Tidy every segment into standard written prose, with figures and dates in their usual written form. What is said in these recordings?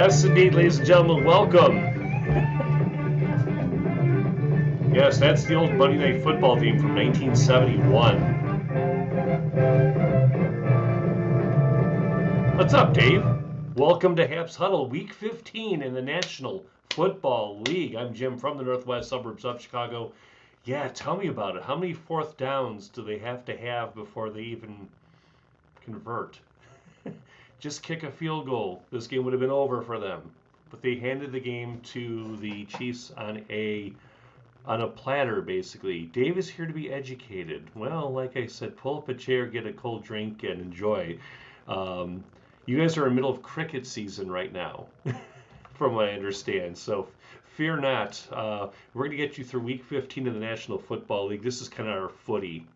Yes, indeed, ladies and gentlemen, welcome. Yes, that's the old Monday Night Football theme from 1971. What's up, Dave? Welcome to HAPPS Huddle, Week 15 in the National Football League. I'm Jim from the northwest suburbs of Chicago. Yeah, tell me about it. How many fourth downs do they have to have before they even convert? Just kick a field goal. This game would have been over for them. But they handed the game to the Chiefs on a platter, basically. Dave is here to be educated. Well, like I said, pull up a chair, get a cold drink, and enjoy. You guys are in the middle of cricket season right now, from what I understand. So fear not. We're going to get you through Week 15 of the National Football League. This is kind of our footy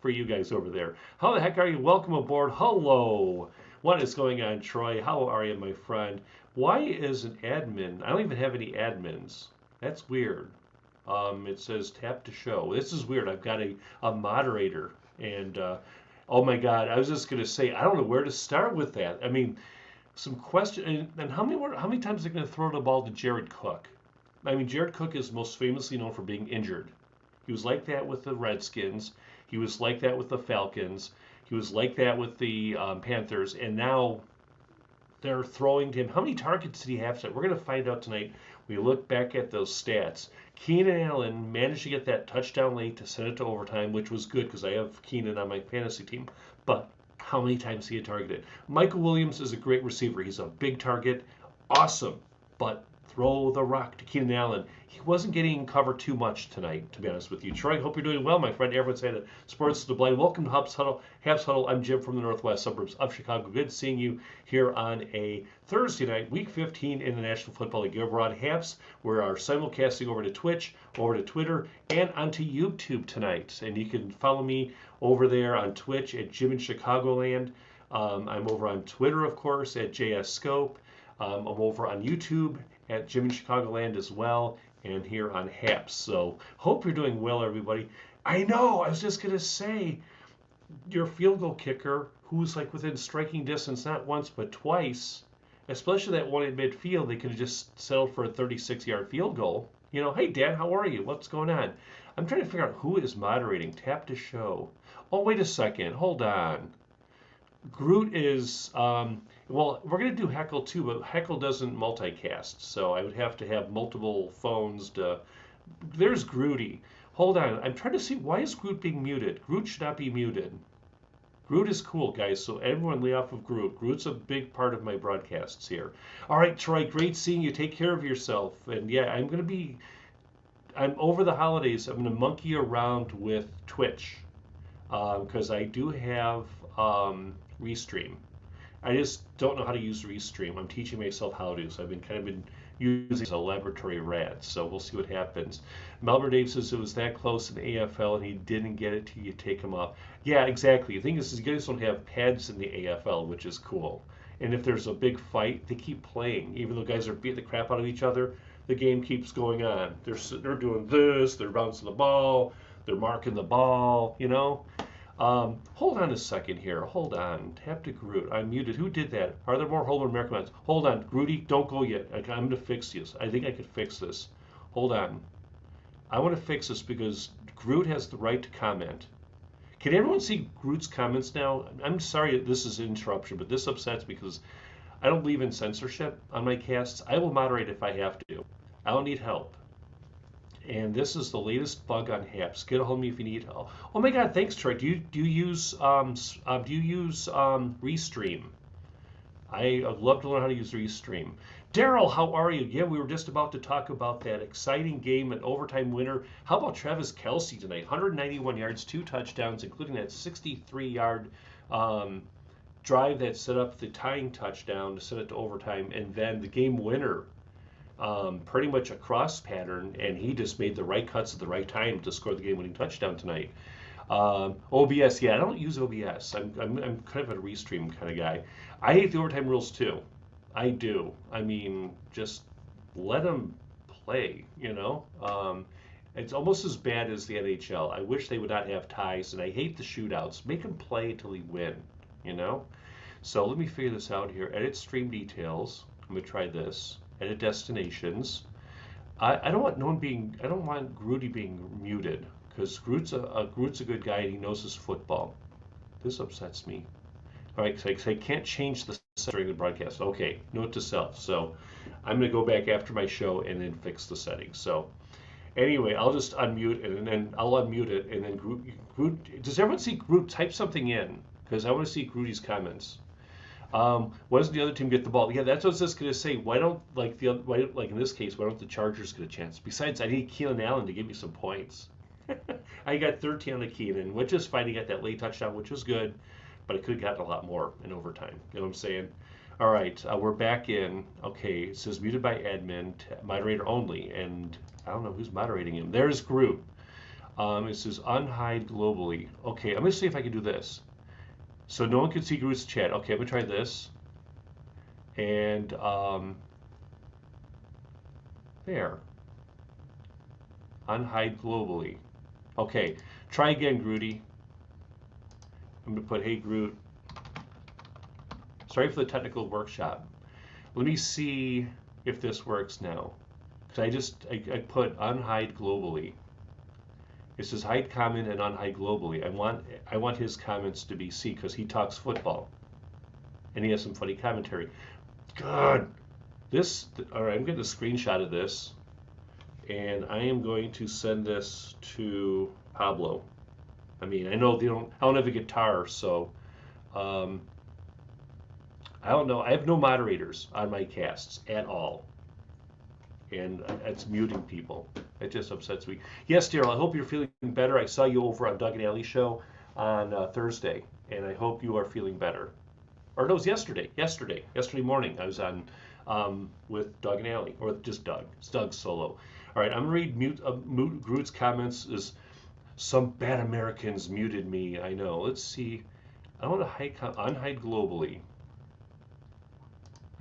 for you guys over there. How the heck are you? Welcome aboard. Hello. What is going on, Troy? How are you, my friend? Why is an admin? I don't even have any admins. That's weird. It says tap to show. This is weird. I've got a moderator, and oh my God, I was just gonna say I don't know where to start with that. I mean, some question and how many times are they gonna throw the ball to Jared Cook? I mean, Jared Cook is most famously known for being injured. He was like that with the Redskins. He was like that with the Falcons. He was like that with the Panthers, and now they're throwing to him. How many targets did he have tonight? We're going to find out tonight. We look back at those stats. Keenan Allen managed to get that touchdown late to send it to overtime, which was good because I have Keenan on my fantasy team. But how many times he had targeted? Michael Williams is a great receiver. He's a big target. Awesome. But throw the rock to Keenan Allen. He wasn't getting covered too much tonight, to be honest with you. Troy, hope you're doing well, my friend. Everyone's had Sports to the Blind. Welcome to HAPPS Huddle. I'm Jim from the northwest suburbs of Chicago. Good seeing you here on a Thursday night, Week 15 in the National Football League. Over on HAPPS, we are simulcasting over to Twitch, over to Twitter, and onto YouTube tonight. And you can follow me over there on Twitch at Jim in Chicagoland. I'm over on Twitter, of course, at JS Scope. I'm over on YouTube at Jim in Chicagoland as well, and here on HAPPS. So hope you're doing well, everybody. I know, I was just going to say, your field goal kicker, who's like within striking distance, not once, but twice, especially that one at midfield, they could have just settled for a 36-yard field goal. You know, hey, Dan, how are you? What's going on? I'm trying to figure out who is moderating. Tap to show. Oh, wait a second. Hold on. Groot is, well, we're going to do Heckle too, but Heckle doesn't multicast, so I would have to have multiple phones to, there's Grooty. Hold on, I'm trying to see, why is Groot being muted? Groot should not be muted. Groot is cool, guys, so everyone lay off of Groot. Groot's a big part of my broadcasts here. All right, Troy, great seeing you. Take care of yourself. And yeah, I'm over the holidays, I'm going to monkey around with Twitch, because I do have Restream. I just don't know how to use Restream. I'm teaching myself how to, so I've been using a laboratory rat, so we'll see what happens. Melbourne Dave says it was that close in AFL and he didn't get it till you take him off. Yeah, exactly. The thing is you guys don't have pads in the AFL, which is cool. And if there's a big fight, they keep playing. Even though guys are beating the crap out of each other, the game keeps going on. They're doing this, they're bouncing the ball, they're marking the ball, you know? Hold on a second here. Hold on. Tap to Groot. I'm muted. Who did that? Are there more Hold on American ones? Hold on. Grooty, don't go yet. I'm going to fix this. I think I could fix this. Hold on. I want to fix this because Groot has the right to comment. Can everyone see Groot's comments now? I'm sorry this is an interruption, but this upsets me because I don't believe in censorship on my casts. I will moderate if I have to. I don't need help. And this is the latest bug on HAPPS. Get a hold of me if you need help. Oh my God, thanks, Troy. Do you use Restream? I'd love to learn how to use Restream. Daryl, how are you? Yeah, we were just about to talk about that exciting game, an overtime winner. How about Travis Kelce tonight? 191 yards, 2 touchdowns, including that 63-yard drive that set up the tying touchdown to send it to overtime, and then the game winner. Pretty much a cross pattern, and he just made the right cuts at the right time to score the game-winning touchdown tonight. OBS, yeah, I don't use OBS. I'm kind of a Restream kind of guy. I hate the overtime rules too. I do. I mean, just let them play, you know? It's almost as bad as the NHL. I wish they would not have ties, and I hate the shootouts. Make them play until they win, you know? So let me figure this out here. Edit stream details. I'm gonna try this. Edit destinations. I don't want no one being. I don't want Grudy being muted because Groot's a good guy and he knows his football. This upsets me. All right, so I can't change the settings during the broadcast. Okay, note to self. So I'm gonna go back after my show and then fix the settings. So anyway, I'll just unmute it and then I'll unmute it and then Groot. Does everyone see Groot? Type something in because I want to see Grudy's comments. Why doesn't the other team get the ball? Yeah, that's what I was just gonna say. Why don't like in this case, why don't the Chargers get a chance? Besides, I need Keenan Allen to give me some points. I got 13 on the Keenan, which is fine. He got that late touchdown, which was good, but I could have gotten a lot more in overtime. You know what I'm saying? All right, we're back in. Okay, it says muted by admin, moderator only, and I don't know who's moderating him. There's Groot. It says unhide globally. Okay, I'm gonna see if I can do this. So no one can see Groot's chat. Okay, I'm gonna try this. And there. Unhide globally. Okay, try again, Groody. I'm gonna put hey Groot. Sorry for the technical workshop. Let me see if this works now. Cause I put unhide globally. It says hide comment and unhide globally. I want his comments to be seen because he talks football, and he has some funny commentary. Good. All right. I'm getting a screenshot of this, and I am going to send this to Pablo. I mean, I know I don't have a guitar, so I don't know. I have no moderators on my casts at all, and it's muting people. It just upsets me. Yes, Daryl, I hope you're feeling better. I saw you over on Doug and Alley show on Thursday, and I hope you are feeling better. Or no, it was yesterday. Yesterday morning, I was on with Doug and Alley, or just Doug. It's Doug's solo. All right, I'm gonna read Groot's comments. Is some bad Americans muted me? I know. Let's see. I want to unhide globally.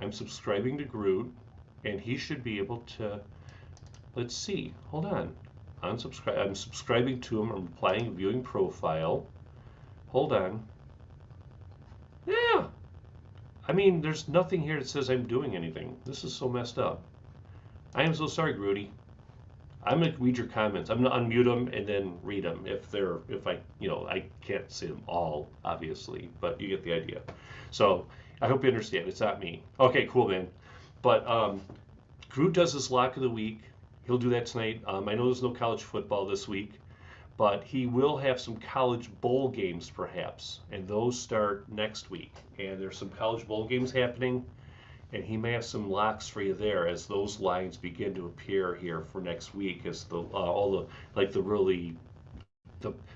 I'm subscribing to Groot, and he should be able to. Let's see. Hold on. I'm subscribing to him. I'm applying viewing profile. Hold on. Yeah. I mean, there's nothing here that says I'm doing anything. This is so messed up. I am so sorry, Grudy. I'm gonna read your comments. I'm gonna unmute them and then read them if I can't see them all, obviously, but you get the idea. So I hope you understand. It's not me. Okay, cool, man. But Groot does his lock of the week. He'll do that tonight. I know there's no college football this week, but he will have some college bowl games perhaps, and those start next week. And there's some college bowl games happening, and he may have some locks for you there as those lines begin to appear here for next week as the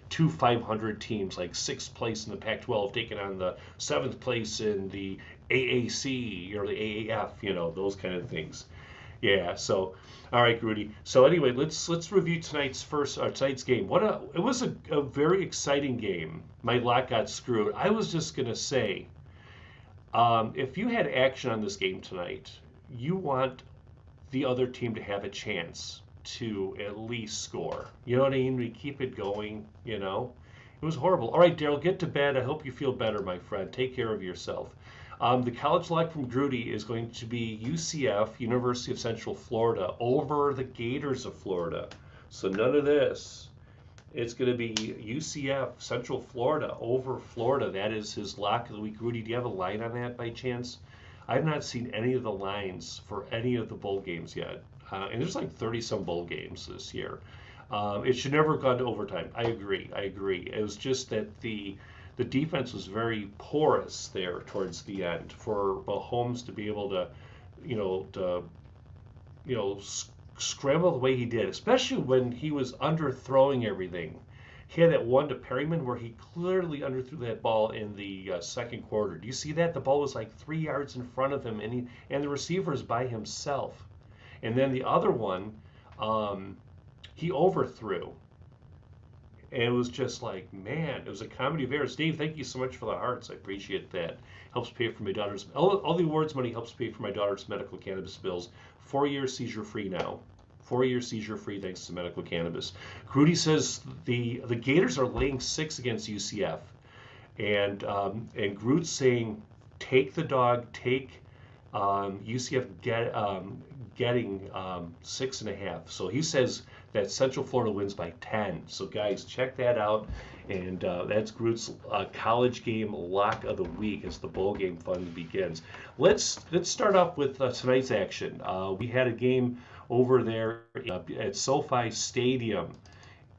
two 500 teams, like 6th place in the Pac-12 taking on the 7th place in the AAC or the AAF, those kind of things. Yeah, so all right, Grudy. So anyway, let's review tonight's game. It was a very exciting game. My lock got screwed. I was just gonna say, if you had action on this game tonight, you want the other team to have a chance to at least score. You know what I mean? We keep it going. It was horrible. All right, Daryl, get to bed. I hope you feel better, my friend. Take care of yourself. The college lock from Grudy is going to be UCF, University of Central Florida, over the Gators of Florida. So none of this. It's going to be UCF, Central Florida, over Florida. That is his lock of the week. Grudy, do you have a line on that by chance? I've not seen any of the lines for any of the bowl games yet. And there's like 30-some bowl games this year. It should never have gone to overtime. I agree. It was just that the defense was very porous there towards the end for Mahomes to be able to scramble the way he did, especially when he was underthrowing everything. He had that one to Perryman where he clearly underthrew that ball in the second quarter. Do you see that? The ball was like 3 yards in front of him, and the receiver is by himself. And then the other one, he overthrew. And it was just like, man, it was a comedy of errors. Dave, thank you so much for the hearts. I appreciate that. Helps pay for my daughter's, all the awards money helps pay for my daughter's medical cannabis bills. 4 years seizure free now. 4 years seizure free thanks to medical cannabis. Grudy says the Gators are laying 6 against UCF. And Groot's saying, take the dog, take UCF getting 6.5. So he says that Central Florida wins by 10. So guys, check that out. And that's Groot's college game lock of the week as the bowl game fun begins. Let's start off with tonight's action. We had a game over there at SoFi Stadium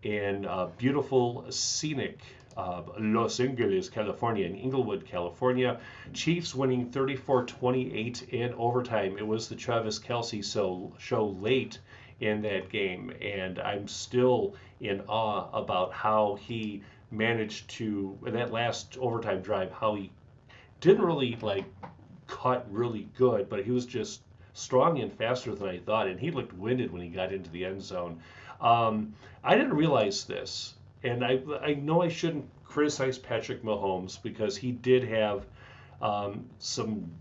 in beautiful, scenic Los Angeles, California, in Inglewood, California. Chiefs winning 34-28 in overtime. It was the Travis Kelce show late in that game, and I'm still in awe about how he managed to, in that last overtime drive, how he didn't really cut really good, but he was just strong and faster than I thought, and he looked winded when he got into the end zone. I didn't realize this, and I know I shouldn't criticize Patrick Mahomes because he did have some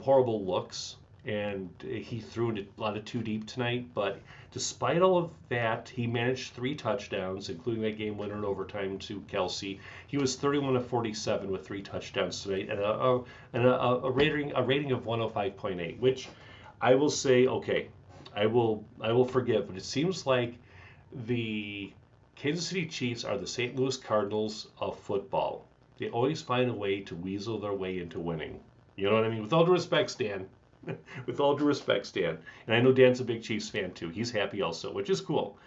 horrible looks, and he threw a lot of too deep tonight. But despite all of that, he managed 3 touchdowns, including that game winner in overtime to Kelce. He was 31 of 47 with 3 touchdowns tonight, and a rating of 105.8, which I will say, okay, I will forgive, but it seems like the Kansas City Chiefs are the St. Louis Cardinals of football. They always find a way to weasel their way into winning. You know what I mean? With all due respect, Stan. With all due respect, Stan. And I know Dan's a big Chiefs fan too. He's happy also, which is cool.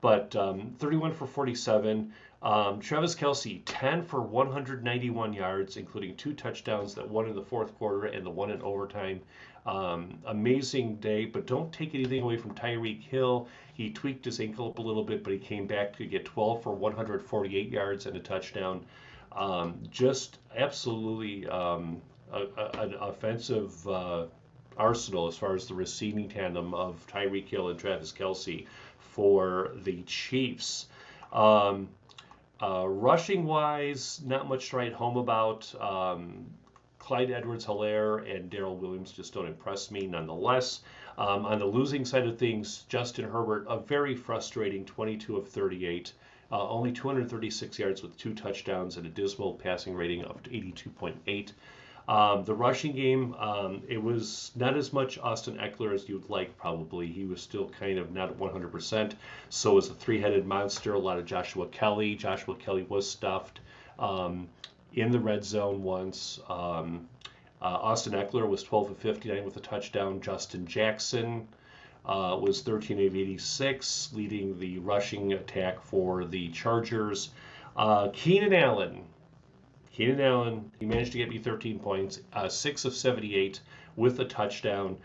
But 31 for 47. Travis Kelce, 10 for 191 yards, including 2 touchdowns, that one in the fourth quarter and the one in overtime. Amazing day, but don't take anything away from Tyreek Hill. He tweaked his ankle up a little bit, but he came back to get 12 for 148 yards and a touchdown. Just absolutely an offensive arsenal as far as the receiving tandem of Tyreek Hill and Travis Kelce for the Chiefs. Rushing wise, not much to write home about. Clyde Edwards-Helaire and Darrell Williams just don't impress me nonetheless. On the losing side of things, Justin Herbert, a very frustrating 22 of 38, only 236 yards with 2 touchdowns and a dismal passing rating of 82.8. The rushing game, it was not as much Austin Eckler as you'd like probably. He was still kind of not at 100%. So was a 3-headed monster, a lot of Joshua Kelly. Joshua Kelly was stuffed in the red zone once. Austin Eckler was 12 of 59 with a touchdown. Justin Jackson was 13 of 86, leading the rushing attack for the Chargers. Keenan Allen, he managed to get me 13 points, 6 of 78 with a touchdown.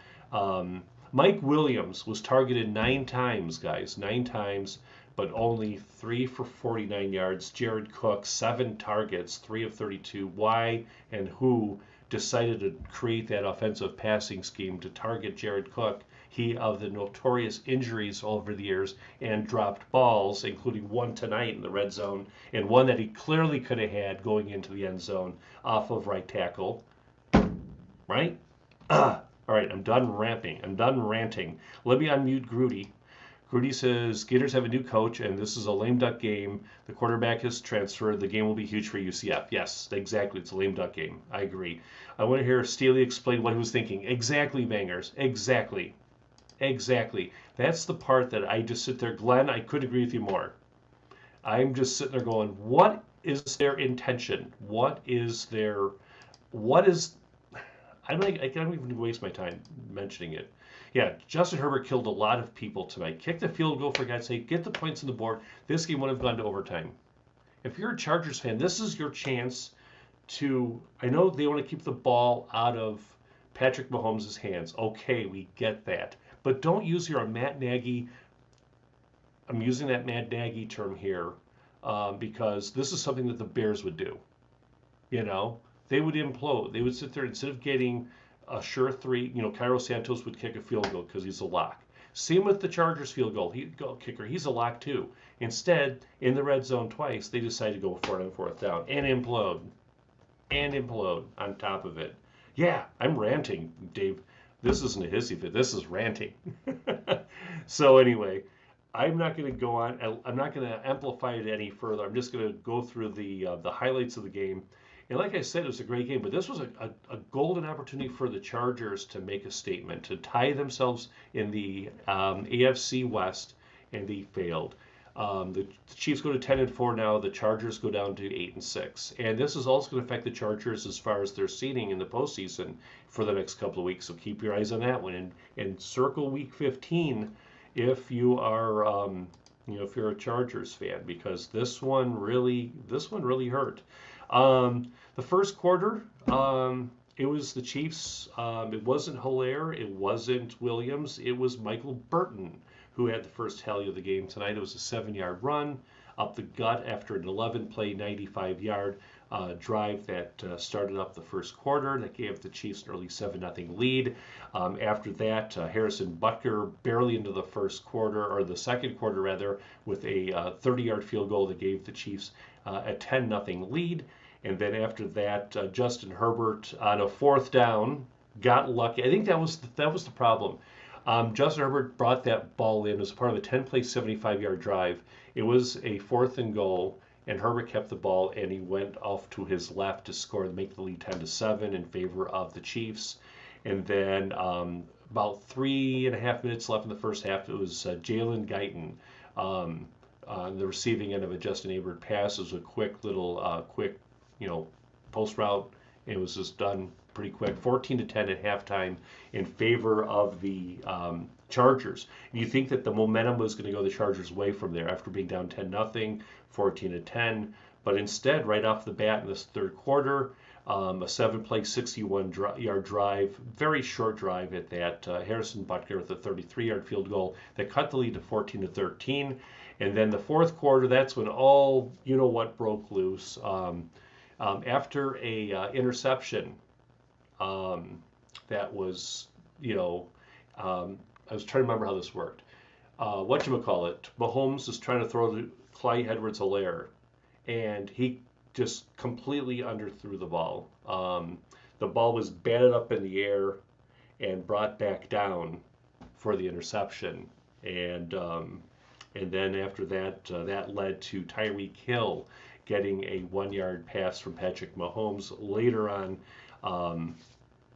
Mike Williams was targeted 9 times, guys, 9 times, but only 3 for 49 yards. Jared Cook, 7 targets, 3 of 32. Why and who decided to create that offensive passing scheme to target Jared Cook? He of the notorious injuries over the years and dropped balls, including one tonight in the red zone and one that he clearly could have had going into the end zone off of right tackle. Right? All right, I'm done ranting. Let me unmute Grudy. Grudy says, Gators have a new coach, and this is a lame duck game. The quarterback is transferred. The game will be huge for UCF. Yes, exactly. It's a lame duck game. I agree. I want to hear Staley explain what he was thinking. Exactly, Bangers. Exactly. That's the part that I just sit there. Glenn, I could agree with you more. I'm just sitting there going, what is their intention? I can't even waste my time mentioning it. Yeah, Justin Herbert killed a lot of people tonight. Kick the field goal, for God's sake. Get the points on the board. This game would have gone to overtime. If you're a Chargers fan, this is your chance to... I know they want to keep the ball out of Patrick Mahomes' hands. Okay, we get that. But don't use your Matt Nagy... I'm using that Matt Nagy term here because this is something that the Bears would do. You know? They would implode. They would sit there, instead of getting a sure 3, Cairo Santos would kick a field goal because he's a lock. Same with the Chargers field goal kicker. He's a lock too. Instead, in the red zone twice, they decide to go for it on 4th down and implode. On top of it. Yeah, I'm ranting, Dave. This isn't a hissy fit. This is ranting. So anyway, I'm not going to go on. I'm not going to amplify it any further. I'm just going to go through the highlights of the game. And like I said, it was a great game, but this was a golden opportunity for the Chargers to make a statement, to tie themselves in the AFC West, and they failed. The Chiefs go to 10-4 now. The Chargers go down to 8-6, and this is also going to affect the Chargers as far as their seeding in the postseason for the next couple of weeks. So keep your eyes on that one, and circle Week 15 if you are, if you're a Chargers fan, because this one really hurt. The first quarter, it was the Chiefs. It wasn't Hilaire. It wasn't Williams. It was Michael Burton who had the first tally of the game tonight. It was a 7-yard run up the gut after an 11-play, 95-yard drive that started up the first quarter. That gave the Chiefs an early 7-0 lead. After that, Harrison Butker barely into the first quarter, or the second quarter rather, with a 30-yard field goal that gave the Chiefs a 10-0 lead. And then after that, Justin Herbert on a fourth down got lucky. I think that was the problem. Justin Herbert brought that ball in as part of a 10-play, 75-yard drive. It was a 4th and goal, and Herbert kept the ball, and he went off to his left to score to make the lead 10-7 in favor of the Chiefs. And then about 3.5 minutes left in the first half, it was Jalen Guyton on the receiving end of a Justin Herbert pass. It was a quick post route. It was just done pretty quick. 14-10 at halftime in favor of the Chargers. And you think that the momentum was going to go the Chargers' way from there after being down 10-0, 14-10. But instead, right off the bat in this third quarter, a 7-play, 61-yard drive, very short drive at that. Harrison Butker with a 33-yard field goal that cut the lead to 14-13. And then the fourth quarter, that's when all broke loose. After a interception, that was, I was trying to remember how this worked. Mahomes is trying to throw to Clyde Edwards-Helaire, and he just completely underthrew the ball. The ball was batted up in the air and brought back down for the interception. And then after that, that led to Tyreek Hill getting a 1-yard pass from Patrick Mahomes later on.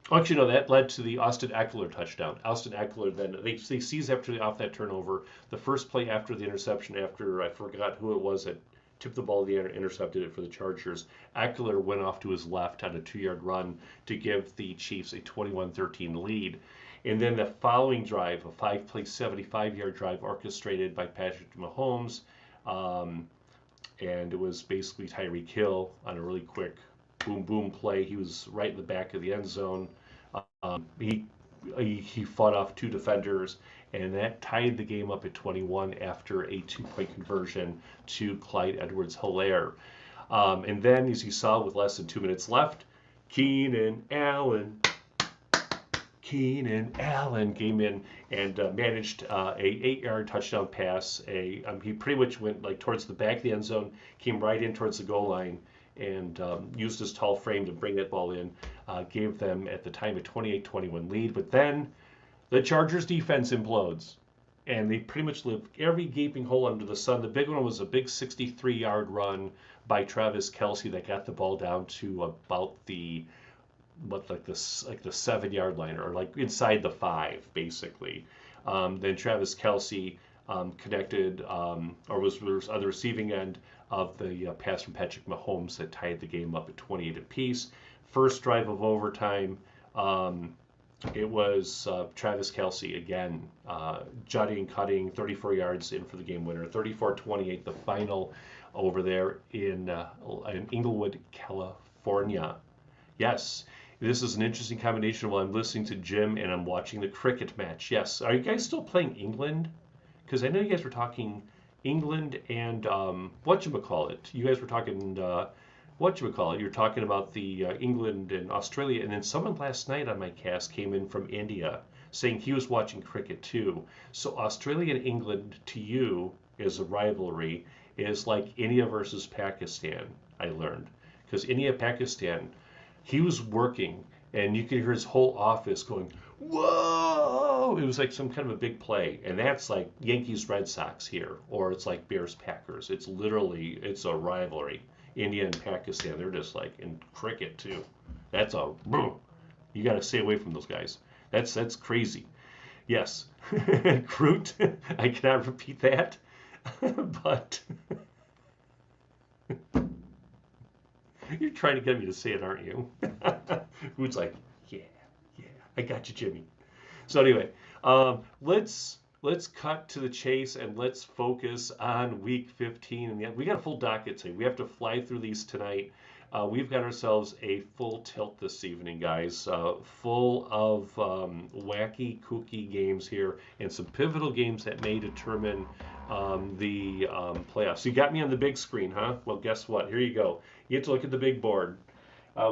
That led to the Austin Eckler touchdown. Austin Eckler then, they seized off that turnover. The first play after the interception, after I forgot who it was that tipped the ball in the air and intercepted it for the Chargers, Eckler went off to his left on a 2-yard run to give the Chiefs a 21-13 lead. And then the following drive, a 5-play, 75-yard drive orchestrated by Patrick Mahomes, and it was basically Tyreek Hill on a really quick boom play. He was right in the back of the end zone. He fought off 2 defenders, and that tied the game up at 21 after a 2-point conversion to Clyde Edwards-Helaire. And then, as you saw, with less than 2 minutes left, Keenan Allen came in and managed a 8-yard touchdown pass. He pretty much went towards the back of the end zone, came right in towards the goal line, and used his tall frame to bring that ball in. Gave them at the time a 28-21 lead. But then the Chargers defense implodes, and they pretty much lived every gaping hole under the sun. The big one was a big 63-yard run by Travis Kelce that got the ball down to about the 7-yard line, or inside the 5, basically. Then Travis Kelce connected, or was on the receiving end of the pass from Patrick Mahomes that tied the game up at 28 apiece. First drive of overtime, it was Travis Kelce again, jutting and cutting, 34 yards in for the game winner. 34-28, the final over there in Inglewood, California. Yes, this is an interesting combination while I'm listening to Jim and I'm watching the cricket match. Yes, are you guys still playing England? Because I know you guys were talking England and whatchamacallit. You guys were talking whatchamacallit. You were talking about the England and Australia, and then someone last night on my cast came in from India saying he was watching cricket too. So Australia and England to you is a rivalry, is like India versus Pakistan, I learned. Because India, Pakistan, he was working, and you could hear his whole office going, whoa! It was like some kind of a big play. And that's like Yankees, Red Sox here, or it's like Bears, Packers. It's a rivalry. India and Pakistan. They're just like in cricket too. That's a you got to stay away from those guys. That's crazy. Yes, Groot. I cannot repeat that, but you're trying to get me to say it, aren't you? Groot's like, yeah, yeah, I got you, Jimmy. So anyway, let's cut to the chase and let's focus on Week 15. And we got a full docket today. We have to fly through these tonight. We've got ourselves a full tilt this evening, guys. Full of wacky, kooky games here and some pivotal games that may determine the playoffs. You got me on the big screen, huh? Well, guess what? Here you go. You get to look at the big board.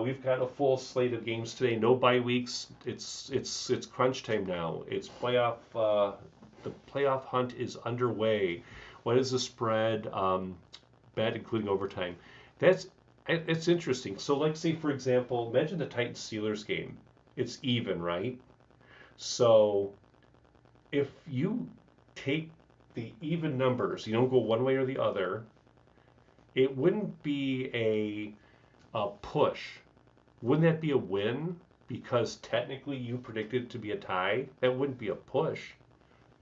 We've got a full slate of games today. No bye weeks. It's crunch time now. It's playoff. The playoff hunt is underway. What is the spread? Bet including overtime. It's interesting. So, like, say for example, imagine the Titans Steelers game. It's even, right? So, if you take the even numbers, you don't go one way or the other. It wouldn't be a push. Wouldn't that be a win? Because technically you predicted it to be a tie. That wouldn't be a push.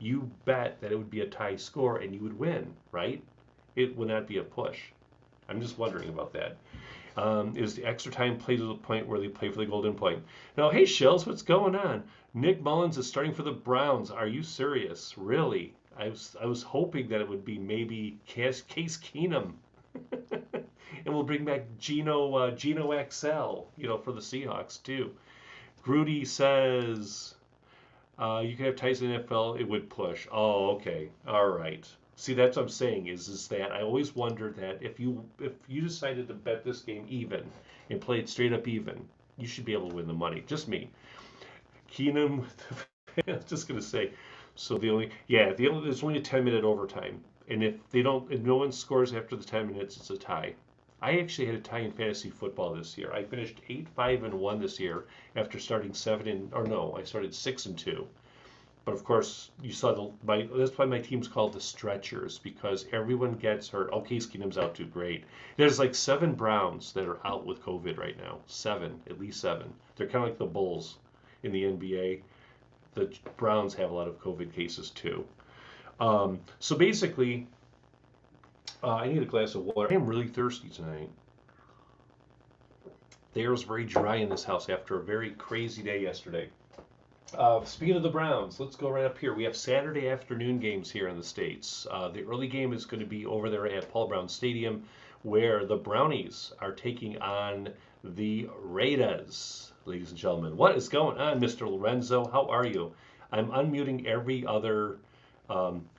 You bet that it would be a tie score and you would win, right? It would not be a push. I'm just wondering about that. Is the extra time played to the point where they play for the golden point? Now, hey, Shells, what's going on? Nick Mullins is starting for the Browns. Are you serious? Really? I was hoping that it would be maybe Case Keenum. And we'll bring back Geno XL, for the Seahawks too. Grudy says you could have Tyson in the NFL. It would push. Oh, okay, all right. See, that's what I'm saying is that I always wondered that if you decided to bet this game even and play it straight up even, you should be able to win the money. Just me. Keenum, I was just gonna say. So there's only a 10-minute overtime, and if no one scores after the 10 minutes, it's a tie. I actually had a tie in fantasy football this year. I finished 8-5-1 this year after starting I started 6-2. But of course, you saw that's why my team's called the Stretchers, because everyone gets hurt. Oh, Case Keenum's out too. Great. There's like 7 Browns that are out with COVID right now. 7, at least 7. They're kind of like the Bulls in the NBA. The Browns have a lot of COVID cases too. So basically, I need a glass of water. I am really thirsty tonight. The air was very dry in this house after a very crazy day yesterday. Speaking of the Browns, let's go right up here. We have Saturday afternoon games here in the States. The early game is going to be over there at Paul Brown Stadium, where the Brownies are taking on the Raiders. Ladies and gentlemen, what is going on, Mr. Lorenzo? How are you? I'm unmuting every other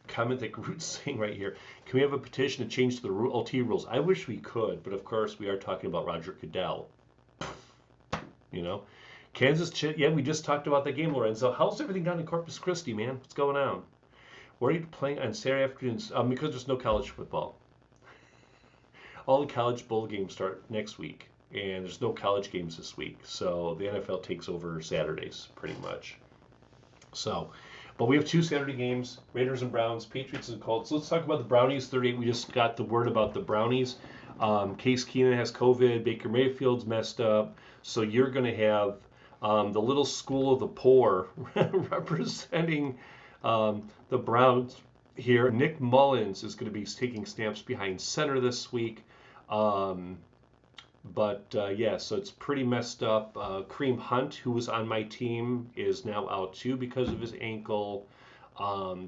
comment that Groot's saying right here. Can we have a petition to change the OT rules? I wish we could, but of course we are talking about Roger Goodell. Kansas, yeah, we just talked about that game, Lorenzo. How's everything down in Corpus Christi, man? What's going on? Where are you playing on Saturday afternoons? Because there's no college football. All the college bowl games start next week, and there's no college games this week. So the NFL takes over Saturdays, pretty much. So, but we have 2 Saturday games, Raiders and Browns, Patriots and Colts. Let's talk about the Brownies. 38, we just got the word about the Brownies. Case Keenum has COVID. Baker Mayfield's messed up. So you're going to have the little school of the poor representing the Browns here. Nick Mullins is going to be taking snaps behind center this week. So it's pretty messed up. Kareem Hunt, who was on my team, is now out too because of his ankle.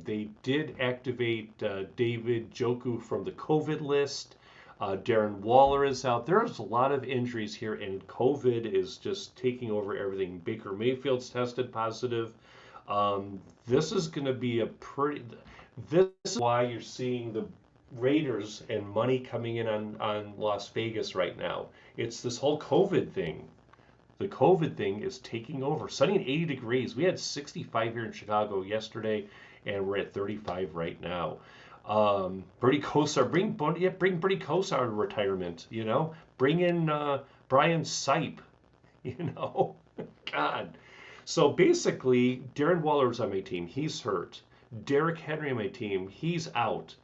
They did activate David Njoku from the COVID list. Darren Waller is out. There's a lot of injuries here, and COVID is just taking over everything. Baker Mayfield's tested positive. This is going to be this is why you're seeing the Raiders and money coming in on Las Vegas right now. It's this whole COVID thing. The COVID thing is taking over. Sunny and 80 degrees. We had 65 here in Chicago yesterday, and we're at 35 right now. Bertie Kosar, bring Bertie Kosar to retirement, bring in Brian Sipe, God. So basically, Darren Waller's on my team. He's hurt. Derrick Henry on my team. He's out.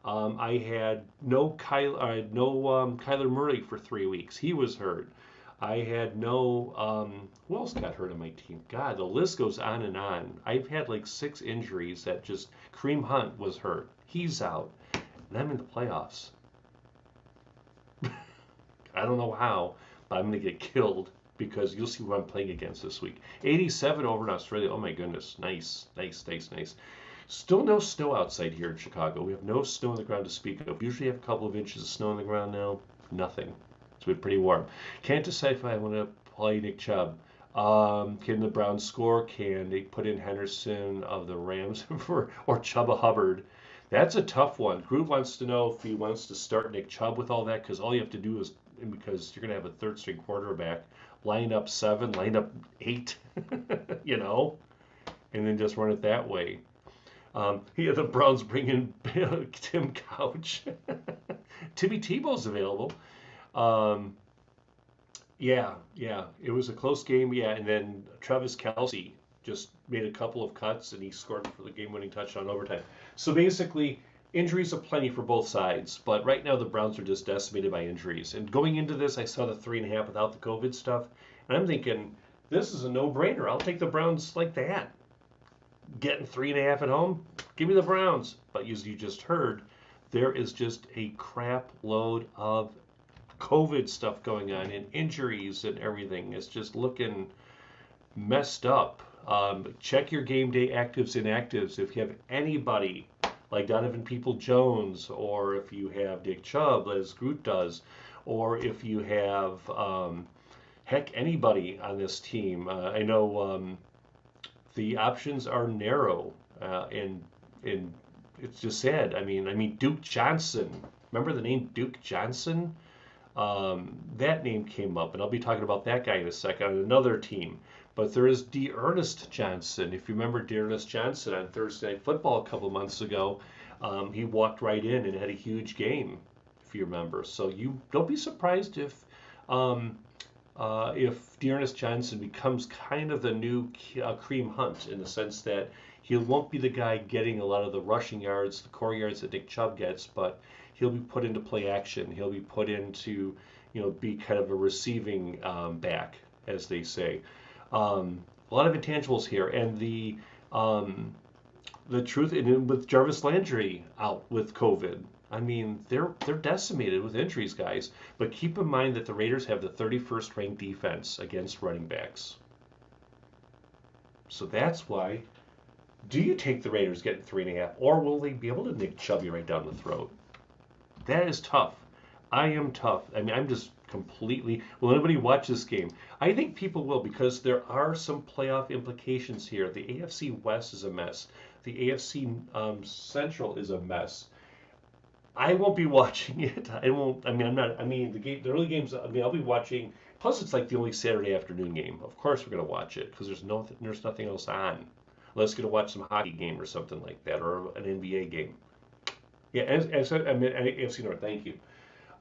I had Kyler Murray for 3 weeks. He was hurt. I had no who else got hurt on my team? God, the list goes on and on. I've had like 6 injuries that just Kareem Hunt was hurt. He's out. And I'm in the playoffs. I don't know how, but I'm going to get killed because you'll see who I'm playing against this week. 87 over in Australia. Oh my goodness. Nice, nice, nice, nice. Still no snow outside here in Chicago. We have no snow on the ground to speak of. We usually have a couple of inches of snow on the ground now. Nothing. It's been pretty warm. Can't decide if I want to play Nick Chubb. Can the Browns score? Can they put in Henderson of the Rams or Chubba Hubbard? That's a tough one. Groot wants to know if he wants to start Nick Chubb with all that, because all you have to do is, because you're going to have a third string quarterback, line up 7, line up 8, and then just run it that way. The Browns bring in Tim Couch. Timmy Tebow's available. Yeah, it was a close game. Yeah, and then Travis Kelce just made a couple of cuts and he scored for the game-winning touchdown in overtime. So basically, injuries aplenty for both sides, but right now the Browns are just decimated by injuries. And going into this, I saw the 3.5 without the COVID stuff, and I'm thinking this is a no-brainer. I'll take the Browns like that. Getting 3.5 at home, give me the Browns. But as you just heard, there is just a crap load of COVID stuff going on and injuries and everything. It's just looking messed up. Check your game day actives and inactives. If you have anybody like Donovan People-Jones, or if you have Nick Chubb, as Groot does, or if you have, anybody on this team. I know the options are narrow, and it's just sad. I mean Duke Johnson. Remember the name Duke Johnson? That name came up, and I'll be talking about that guy in a second on another team. But there is D'Ernest Johnson. If you remember D'Ernest Johnson on Thursday Night Football a couple months ago, he walked right in and had a huge game, if you remember. So you don't be surprised if D'Ernest Johnson becomes kind of the new Kareem Hunt, in the sense that he won't be the guy getting a lot of the rushing yards, the core yards that Nick Chubb gets, but he'll be put into play action. He'll be put into, be kind of a receiving back, as they say. A lot of intangibles here, and the truth, and with Jarvis Landry out with COVID, I mean they're decimated with injuries, guys. But keep in mind that the Raiders have the 31st ranked defense against running backs. So that's why. Do you take the Raiders getting 3.5, or will they be able to nick Chubby right down the throat? That is tough. I am tough. I mean, I'm just completely. Will anybody watch this game? I think people will, because there are some playoff implications here. The AFC West is a mess. The AFC Central is a mess. I won't be watching it. I won't. I mean, I'm not. I mean, the early games. I mean, I'll be watching. Plus, it's like the only Saturday afternoon game. Of course, we're gonna watch it because there's nothing else on. Let's get to watch some hockey game or something like that, or an NBA game. Yeah, I mean, AFC North. Thank you.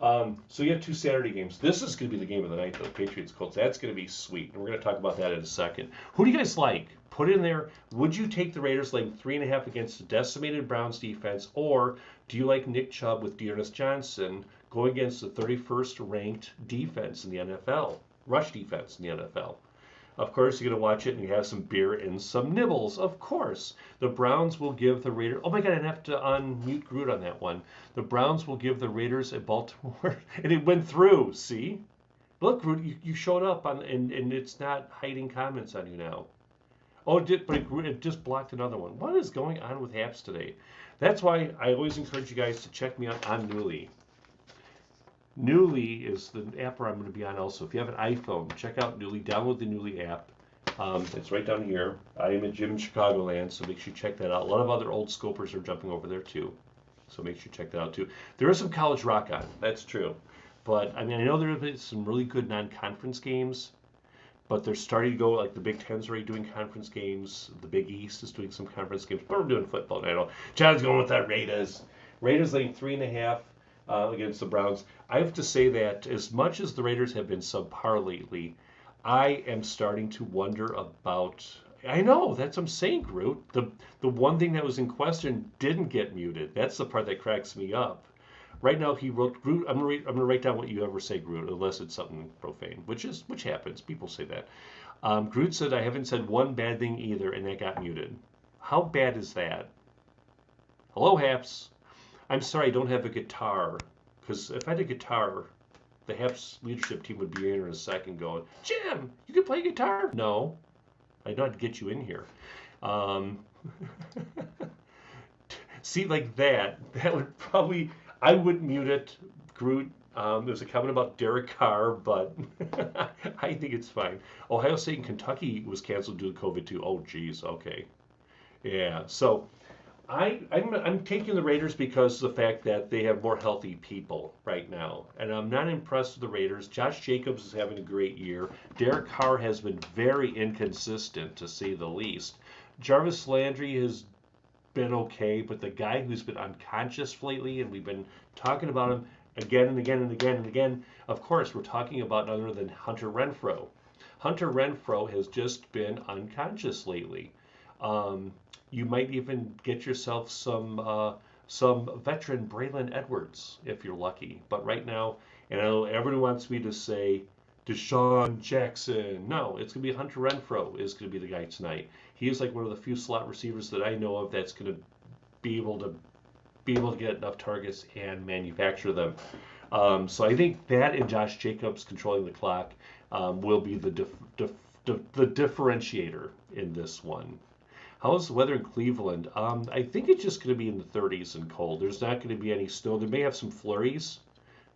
So you have 2 Saturday games. This is going to be the game of the night, though. Patriots Colts. That's going to be sweet, and we're going to talk about that in a second. Who do you guys like? Put in there. Would you take the Raiders laying 3.5 against the decimated Browns defense, or do you like Nick Chubb with D'Ernest Johnson going against the 31st ranked defense in the NFL, rush defense in the NFL? Of course, you're going to watch it and you have some beer and some nibbles. Of course, the Browns will give the Raiders. Oh my God, I'd have to unmute Groot on that one. The Browns will give the Raiders at Baltimore, and it went through. See, look, Groot, you showed up on, and it's not hiding comments on you now. Oh, but it just blocked another one. What is going on with HAPPS today? That's why I always encourage you guys to check me out on Newly. Newly is the app where I'm going to be on also. If you have an iPhone, check out Newly. Download the Newly app. It's right down here. I am at Jim in Chicagoland, so make sure you check that out. A lot of other old scopers are jumping over there too, so make sure you check that out too. There is some college rock on. That's true. But, I mean, I know there have been some really good non-conference games, but they're starting to go, like the Big Ten's already doing conference games. The Big East is doing some conference games. But we're doing football. I know John's going with that Raiders. Raiders laying 3.5. Against the Browns. I have to say that as much as the Raiders have been subpar lately, I am starting to wonder about I know, that's what I'm saying, Groot. The one thing that was in question didn't get muted. That's the part that cracks me up. Right now, he wrote Groot. I'm gonna write down what you ever say, Groot, unless it's something profane, which happens. People say that. Groot said, "I haven't said one bad thing either," and that got muted. How bad is that? Hello, Haps. I'm sorry, I don't have a guitar, because if I had a guitar, the Haps leadership team would be here in a second, going, "Jim, you can play guitar?" No, I know how to get you in here. Um, See, like that would probably, I would mute it, Groot. There's a comment about Derek Carr, but I think it's fine. Ohio State and Kentucky was canceled due to COVID too. Oh, geez, okay. Yeah, so I'm taking the Raiders because of the fact that they have more healthy people right now. And I'm not impressed with the Raiders. Josh Jacobs is having a great year. Derek Carr has been very inconsistent, to say the least. Jarvis Landry has been okay, but the guy who's been unconscious lately, and we've been talking about him again and again and again and again, of course, we're talking about none other than Hunter Renfrow. Hunter Renfrow has just been unconscious lately. Um, you might even get yourself some veteran Braylon Edwards if you're lucky. But right now, and I know everyone wants me to say Deshaun Jackson. No, it's going to be Hunter Renfrow is going to be the guy tonight. He is like one of the few slot receivers that I know of that's going to be able to get enough targets and manufacture them. So I think that and Josh Jacobs controlling the clock will be the differentiator in this one. How's the weather in Cleveland? I think it's just going to be in the 30s and cold. There's not going to be any snow. They may have some flurries.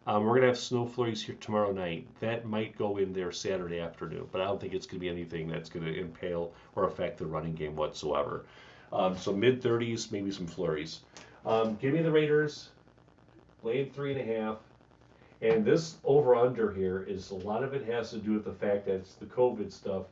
We're going to have snow flurries here tomorrow night. That might go in there Saturday afternoon, but I don't think it's going to be anything that's going to impale or affect the running game whatsoever. So mid 30s, maybe some flurries. Give me the Raiders, laying 3.5. And this over-under here is a lot of it has to do with the fact that it's the COVID stuff.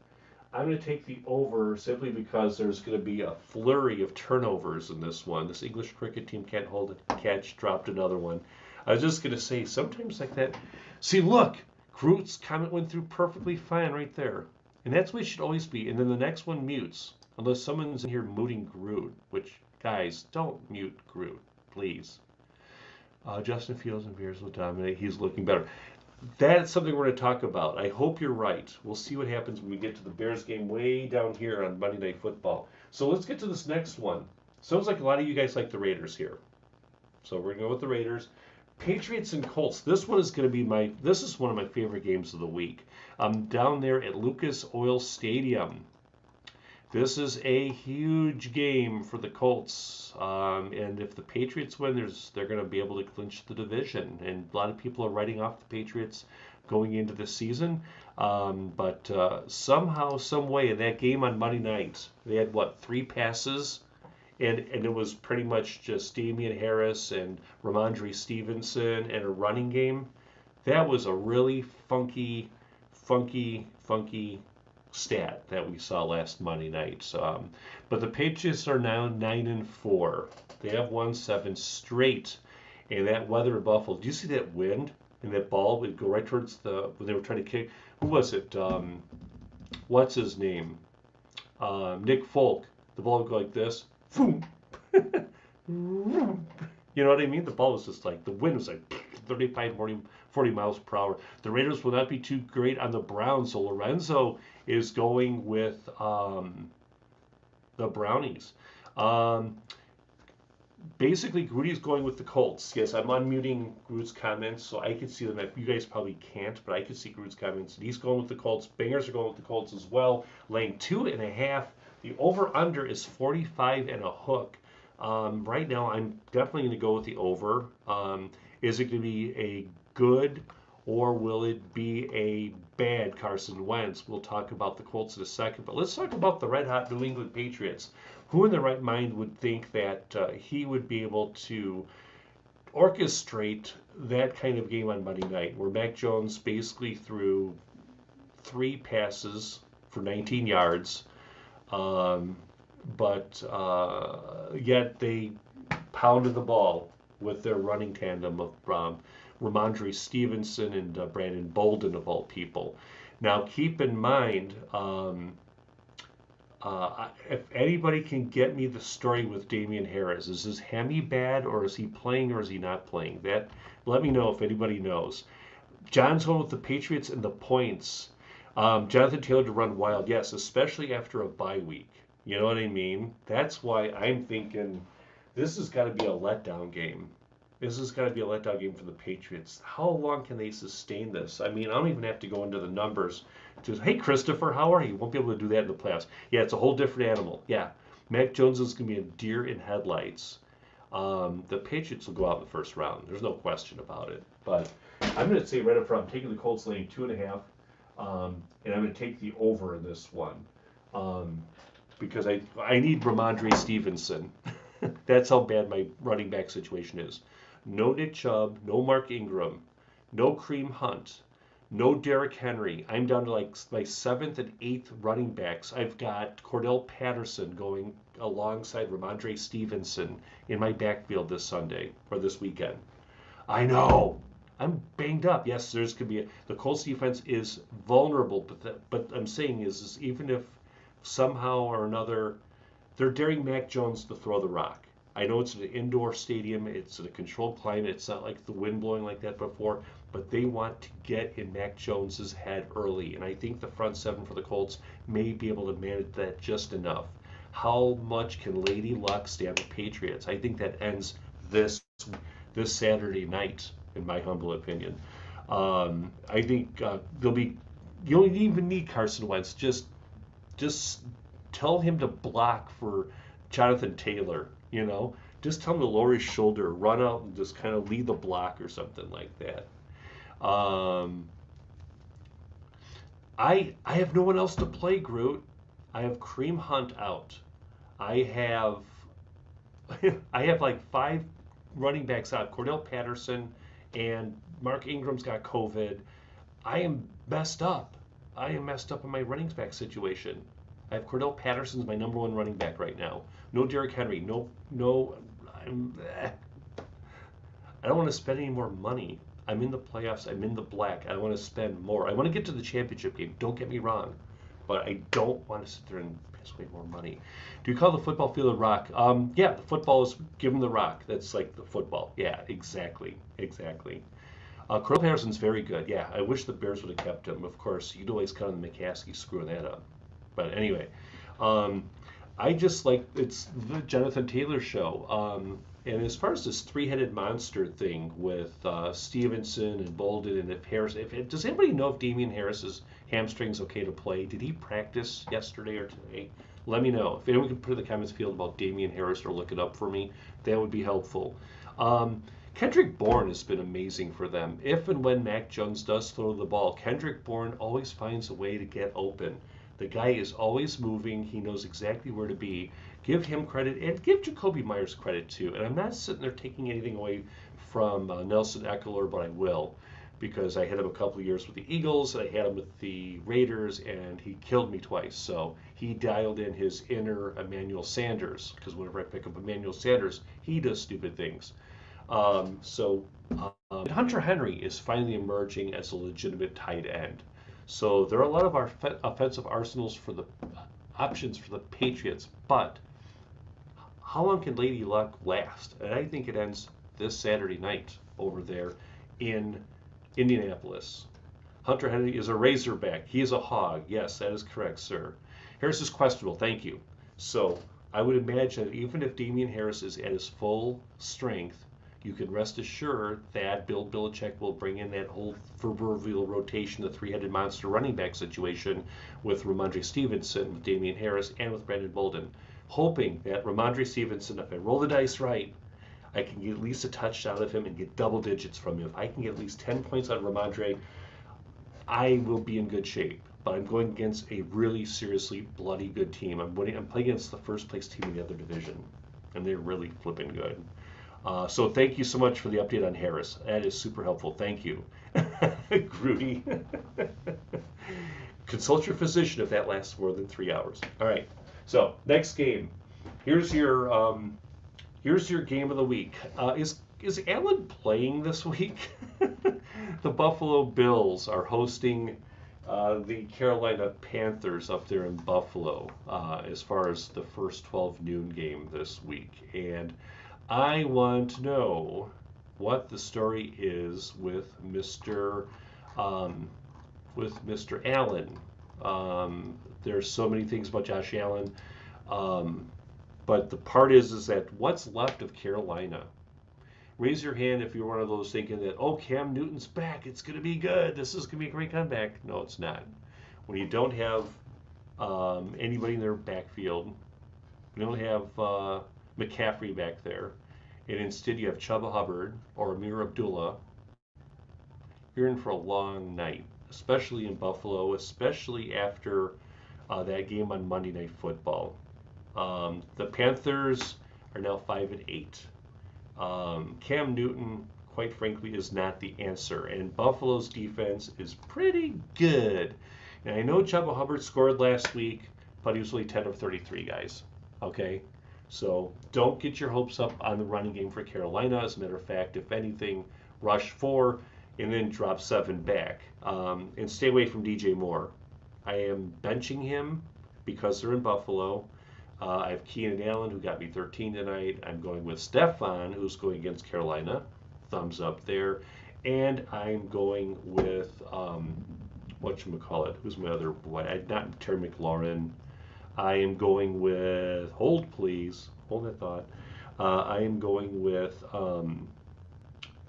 I'm going to take the over simply because there's going to be a flurry of turnovers in this one. This English cricket team can't hold a catch, dropped another one. I was just going to say, sometimes like that. See, look, Groot's comment went through perfectly fine right there. And that's what it should always be. And then the next one mutes, unless someone's in here muting Groot, which, guys, don't mute Groot, please. Justin Fields and Bears will dominate. He's looking better. That's something we're going to talk about. I hope you're right. We'll see what happens when we get to the Bears game way down here on Monday Night Football. So let's get to this next one. Sounds like a lot of you guys like the Raiders here. So we're going to go with the Raiders. Patriots and Colts. This one is going to be this is one of my favorite games of the week. I'm down there at Lucas Oil Stadium. This is a huge game for the Colts, and if the Patriots win, they're going to be able to clinch the division. And a lot of people are writing off the Patriots going into the season, but somehow, some way, in that game on Monday night, they had 3 passes, and it was pretty much just Damian Harris and Ramondre Stevenson and a running game. That was a really funky stat that we saw last Monday night. So, but the Patriots are now 9-4. They have won 7 straight. And that weather in Buffalo, do you see that wind? And that ball would go right towards when they were trying to kick. Who was it? What's his name? Nick Folk. The ball would go like this. Boom. You know what I mean? The ball was just like, the wind was like 35, 40 miles per hour. The Raiders will not be too great on the Browns, so Lorenzo is going with the Brownies. Basically, Grudy's going with the Colts. Yes, I'm unmuting Grudy's comments, so I can see them. You guys probably can't, but I can see Grudy's comments. And he's going with the Colts. Bangers are going with the Colts as well, laying 2.5. The over-under is 45 and a hook. Right now, I'm definitely going to go with the over. Is it going to be a good or will it be a bad Carson Wentz? We'll talk about the Colts in a second, but let's talk about the red-hot New England Patriots. Who in their right mind would think that he would be able to orchestrate that kind of game on Monday night, where Mac Jones basically threw 3 passes for 19 yards, but yet they pounded the ball with their running tandem of Ramondre Stevenson and Brandon Bolden, of all people. Now, keep in mind, If anybody can get me the story with Damian Harris, is his hammy bad, or is he playing, or is he not playing? That let me know if anybody knows. John's home with the Patriots and the points. Jonathan Taylor to run wild, yes, especially after a bye week. You know what I mean? That's why I'm thinking this has got to be a letdown game. This has got to be a letdown game for the Patriots. How long can they sustain this? I mean, I don't even have to go into the numbers. Just, hey, Christopher, how are you? Won't be able to do that in the playoffs. Yeah, it's a whole different animal. Yeah, Mac Jones is going to be a deer in headlights. The Patriots will go out in the first round. There's no question about it. But I'm going to say right up front, I'm taking the Colts laying 2.5, and I'm going to take the over in this one because I need Ramondre Stevenson. That's how bad my running back situation is. No Nick Chubb, no Mark Ingram, no Kareem Hunt, no Derrick Henry. I'm down to like my 7th and 8th running backs. I've got Cordell Patterson going alongside Ramondre Stevenson in my backfield this Sunday or this weekend. I know. I'm banged up. Yes, there's could be the Colts defense is vulnerable, but I'm saying is even if somehow or another they're daring Mac Jones to throw the rock. I know it's an indoor stadium, it's in a controlled climate, it's not like the wind blowing like that before, but they want to get in Mac Jones's head early, and I think the front seven for the Colts may be able to manage that just enough. How much can Lady Luck stand the Patriots? I think that ends this Saturday night, in my humble opinion. I think there'll be you don't even need Carson Wentz. Just tell him to block for Jonathan Taylor, you know? Just tell him to lower his shoulder, run out and just kind of lead the block or something like that. I have no one else to play, Groot. I have Kareem Hunt out. I have I have like 5 running backs out. Cordell Patterson and Mark Ingram's got COVID. I am messed up. I am messed up in my running back situation. I have Cordell Patterson's my number 1 running back right now. No Derrick Henry. No. I don't want to spend any more money. I'm in the playoffs. I'm in the black. I don't want to spend more. I want to get to the championship game. Don't get me wrong, but I don't want to sit there and piss away more money. Do you call the football field a rock? Yeah, the football is give them the rock. That's like the football. Yeah, exactly. Cordell Patterson's very good. Yeah, I wish the Bears would have kept him. Of course, you'd always count on McCaskey screwing that up. But anyway, I just like it's the Jonathan Taylor show. And as far as this 3-headed monster thing with Stevenson and Bolden and if Harris, does anybody know if Damian Harris's hamstring's okay to play? Did he practice yesterday or today? Let me know. If anyone can put in the comments field about Damian Harris or look it up for me, that would be helpful. Kendrick Bourne has been amazing for them. If and when Mac Jones does throw the ball, Kendrick Bourne always finds a way to get open. The guy is always moving. He knows exactly where to be. Give him credit and give Jacoby Myers credit too. And I'm not sitting there taking anything away from Nelson Eckler, but I will because I had him a couple of years with the Eagles. I had him with the Raiders, and he killed me twice. So he dialed in his inner Emmanuel Sanders because whenever I pick up Emmanuel Sanders, he does stupid things. Hunter Henry is finally emerging as a legitimate tight end. So there are a lot of our offensive arsenals for the options for the Patriots, but how long can Lady Luck last? And I think it ends this Saturday night over there in Indianapolis. Hunter Henry is a Razorback. He is a hog. Yes, that is correct, sir. Harris is questionable. Thank you. So I would imagine that even if Damian Harris is at his full strength, you can rest assured that Bill Belichick will bring in that whole proverbial rotation, the 3-headed monster running back situation with Ramondre Stevenson, with Damian Harris, and with Brandon Bolden, hoping that Ramondre Stevenson, if I roll the dice right, I can get at least a touchdown out of him and get double digits from him. If I can get at least 10 points out of Ramondre, I will be in good shape. But I'm going against a really seriously bloody good team. I'm playing against the first place team in the other division, and they're really flipping good. So thank you so much for the update on Harris. That is super helpful. Thank you. Groody. Consult your physician if that lasts more than 3 hours. All right. So next game. Here's your game of the week. Is Allen playing this week? The Buffalo Bills are hosting The Carolina Panthers up there in Buffalo, as far as the first 12 noon game this week. And I want to know what the story is um, with Mr. Allen. There's so many things about Josh Allen, um, but the part is that what's left of Carolina? Raise your hand if you're one of those thinking that, oh, Cam Newton's back, it's going to be good, this is going to be a great comeback. No, it's not. When you don't have anybody in their backfield, you don't have McCaffrey back there, and instead you have Chuba Hubbard or Amir Abdullah, you're in for a long night, especially in Buffalo, especially after that game on Monday Night Football. The Panthers are now 5-8. Cam Newton, quite frankly, is not the answer, and Buffalo's defense is pretty good. And I know Chuba Hubbard scored last week, but he was only 10 of 33, guys. Okay? So don't get your hopes up on the running game for Carolina. As a matter of fact, if anything, rush 4 and then drop 7 back. And stay away from DJ Moore. I am benching him because they're in Buffalo. I have Keenan Allen, who got me 13 tonight. I'm going with Stefan, who's going against Carolina. Thumbs up there. And I'm going with, whatchamacallit, who's my other boy? Not Terry McLaurin. I am going with, hold please, hold that thought. I am going with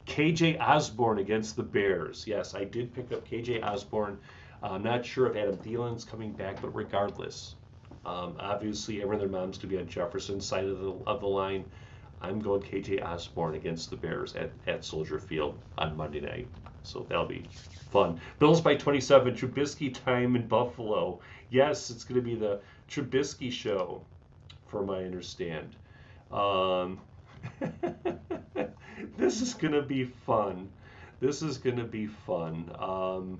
KJ Osborne against the Bears. Yes, I did pick up KJ Osborne. I'm not sure if Adam Thielen's coming back, but regardless, obviously everyone and their mom's going to be on Jefferson's side of the line. I'm going KJ Osborne against the Bears at Soldier Field on Monday night. So that'll be fun. Bills by 27, Trubisky time in Buffalo. Yes, it's going to be the Trubisky show, from I understand. This is going to be fun. This is going to be fun.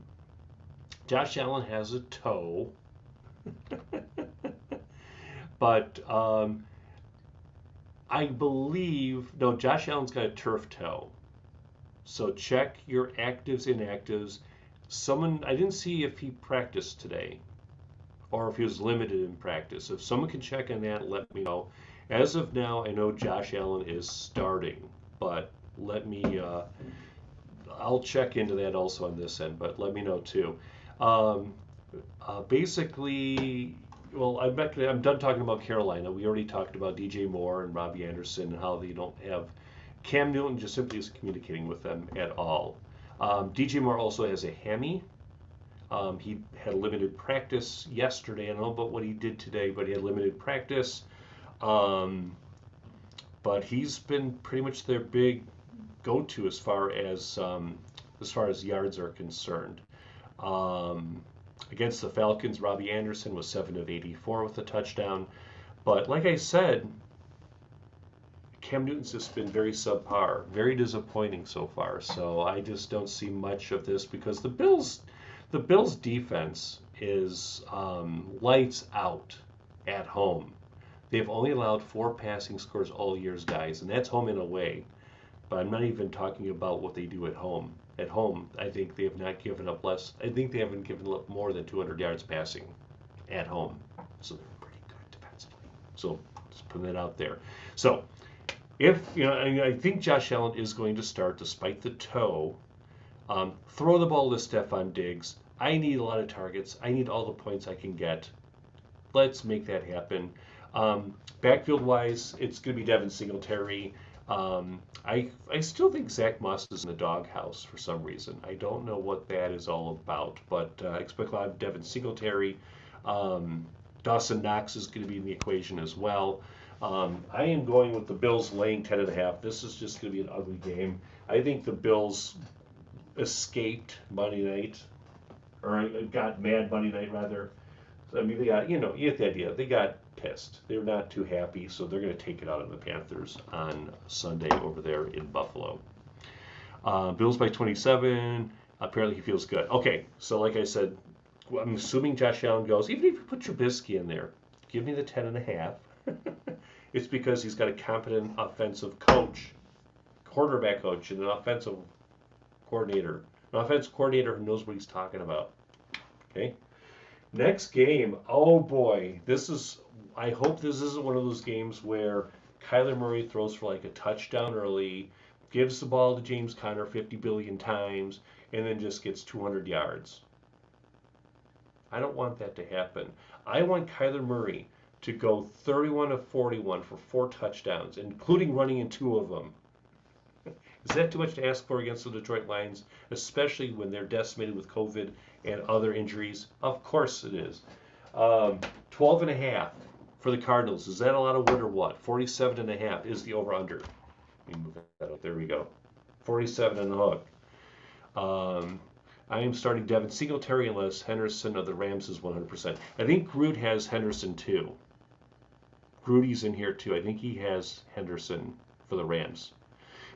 Josh Allen has a toe. But I believe, no, Josh Allen's got a turf toe. So check your actives, inactives. I didn't see if he practiced today or if he was limited in practice. If someone can check on that, let me know. As of now, I know Josh Allen is starting, but I'll check into that also on this end, but let me know too. Basically, well, I'm done talking about Carolina. We already talked about DJ Moore and Robbie Anderson and how they don't have Cam Newton just simply isn't communicating with them at all. DJ Moore also has a hammy. He had limited practice yesterday. I don't know about what he did today, but he had limited practice. But he's been pretty much their big go-to as far as yards are concerned. Against the Falcons, Robbie Anderson was 7 of 84 with a touchdown. But like I said, Cam Newton's just been very subpar, very disappointing so far. So I just don't see much of this because the Bills' defense is lights out at home. They've only allowed 4 passing scores all years, guys, and that's home and away. But I'm not even talking about what they do at home. At home, I think they have not given up less. I think they haven't given up more than 200 yards passing at home. So they're pretty good defensively. So just putting that out there. So I think Josh Allen is going to start despite the toe. Throw the ball to Stephon Diggs. I need a lot of targets. I need all the points I can get. Let's make that happen. Backfield-wise, it's going to be Devin Singletary. I still think Zach Moss is in the doghouse for some reason. I don't know what that is all about, but expect a lot of Devin Singletary. Dawson Knox is going to be in the equation as well. I am going with the Bills laying 10.5. This is just going to be an ugly game. I think the Bills escaped Monday night, or got mad Monday night rather. I mean, they got, you get the idea. They got pissed. They're not too happy, so they're going to take it out on the Panthers on Sunday over there in Buffalo. Bills by 27. Apparently he feels good. Okay, so like I said, I'm assuming Josh Allen goes, even if you put Trubisky in there, give me the 10.5. It's because he's got a competent offensive coach, quarterback coach, and an offensive coordinator who knows what he's talking about. Okay. Next game. Oh boy, I hope this isn't one of those games where Kyler Murray throws for like a touchdown early, gives the ball to James Conner 50 billion times, and then just gets 200 yards. I don't want that to happen. I want Kyler Murray to go 31 of 41 for 4 touchdowns, including running in 2 of them. Is that too much to ask for against the Detroit Lions, especially when they're decimated with COVID and other injuries? Of course it is. 12 and a half for the Cardinals. Is that a lot of wood or what? 47 and a half is the over-under. Let me move that up. There we go. 47 and a hook. I am starting Devin Singletary unless Henderson of the Rams is 100%. I think Groot has Henderson too. Grooty's in here too. I think he has Henderson for the Rams.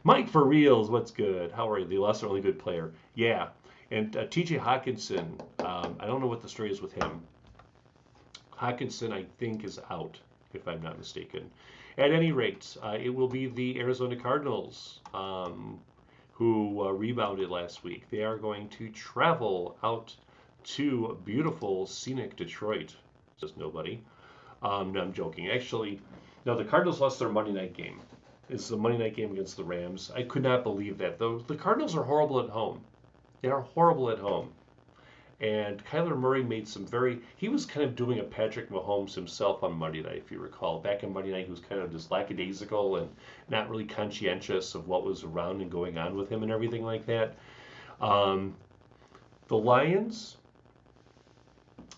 Mike for reals, what's good? How are you? They lost their only good player. Yeah. And TJ Hawkinson, I don't know what the story is with him. Hawkinson, I think, is out, if I'm not mistaken. At any rate, it will be the Arizona Cardinals who rebounded last week. They are going to travel out to beautiful, scenic Detroit. Says nobody. No, I'm joking. Actually, no, the Cardinals lost their Monday night game. It's the Monday night game against the Rams. I could not believe that. The Cardinals are horrible at home. They are horrible at home. And Kyler Murray made he was kind of doing a Patrick Mahomes himself on Monday night, if you recall. Back on Monday night, he was kind of just lackadaisical and not really conscientious of what was around and going on with him and everything like that. The Lions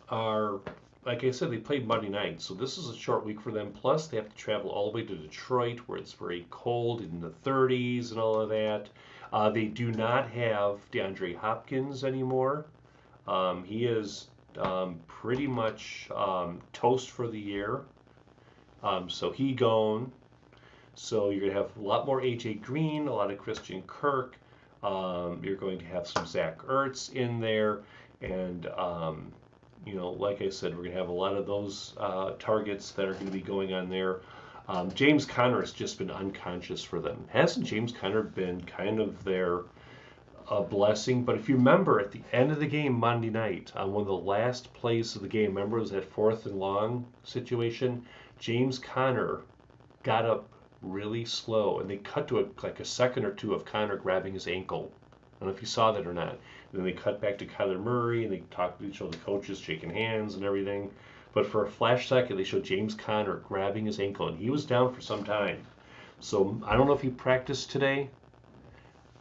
are, like I said, they played Monday night, so this is a short week for them. Plus, they have to travel all the way to Detroit, where it's very cold in the 30s and all of that. They do not have DeAndre Hopkins anymore. He is pretty much toast for the year. So he gone. So you're going to have a lot more A.J. Green, a lot of Christian Kirk. You're going to have some Zach Ertz in there. And, like I said, we're going to have a lot of those targets that are going to be going on there. James Conner has just been unconscious for them. Hasn't James Conner been kind of their blessing? But if you remember at the end of the game Monday night, on one of the last plays of the game, remember it was that 4th and long situation? James Conner got up really slow, and they cut to like a second or two of Conner grabbing his ankle. I don't know if you saw that or not. And then they cut back to Kyler Murray, and they talked to each other, the coaches shaking hands and everything. But for a flash second, they showed James Conner grabbing his ankle, and he was down for some time. So I don't know if he practiced today.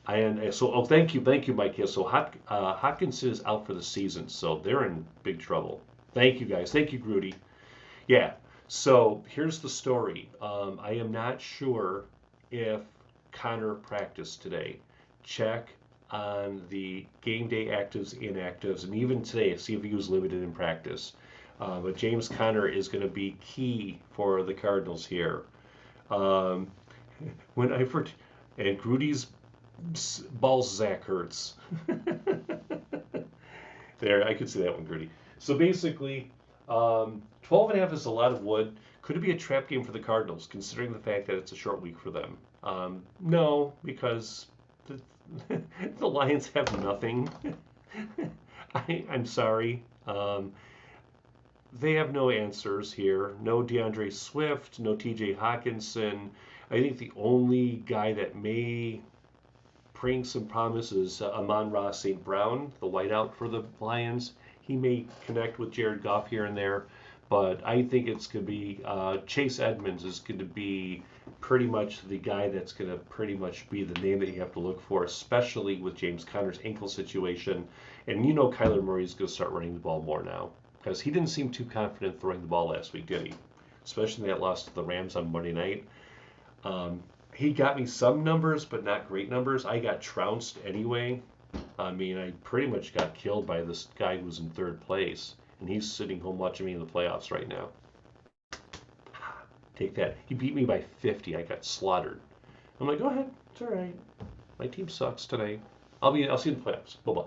Thank you, Mike. Yeah, so Hopkinson is out for the season, so they're in big trouble. Thank you, guys. Thank you, Groody. Yeah. So here's the story. I am not sure if Conner practiced today. Check on the game day actives, inactives, and even today, see if he was limited in practice. But James Conner is going to be key for the Cardinals here. And Grudy's balls Zach Ertz. There, I could see that one, Grudy. So basically, 12 and a half is a lot of wood. Could it be a trap game for the Cardinals, considering the fact that it's a short week for them? No, because the Lions have nothing. I'm sorry. They have no answers here. No DeAndre Swift, no TJ Hawkinson. I think the only guy that may bring some promise is Amon-Ra St. Brown, the wideout for the Lions. He may connect with Jared Goff here and there, but I think it's going to be Chase Edmonds is going to be pretty much the guy that's going to pretty much be the name that you have to look for, especially with James Conner's ankle situation. And Kyler Murray's going to start running the ball more now, because he didn't seem too confident throwing the ball last week, did he? Especially in that loss to the Rams on Monday night. He got me some numbers, but not great numbers. I got trounced anyway. I mean, I pretty much got killed by this guy who was in 3rd place, and he's sitting home watching me in the playoffs right now. Take that. He beat me by 50. I got slaughtered. I'm like, go ahead. It's all right. My team sucks today. I'll see you in the playoffs. Bye-bye.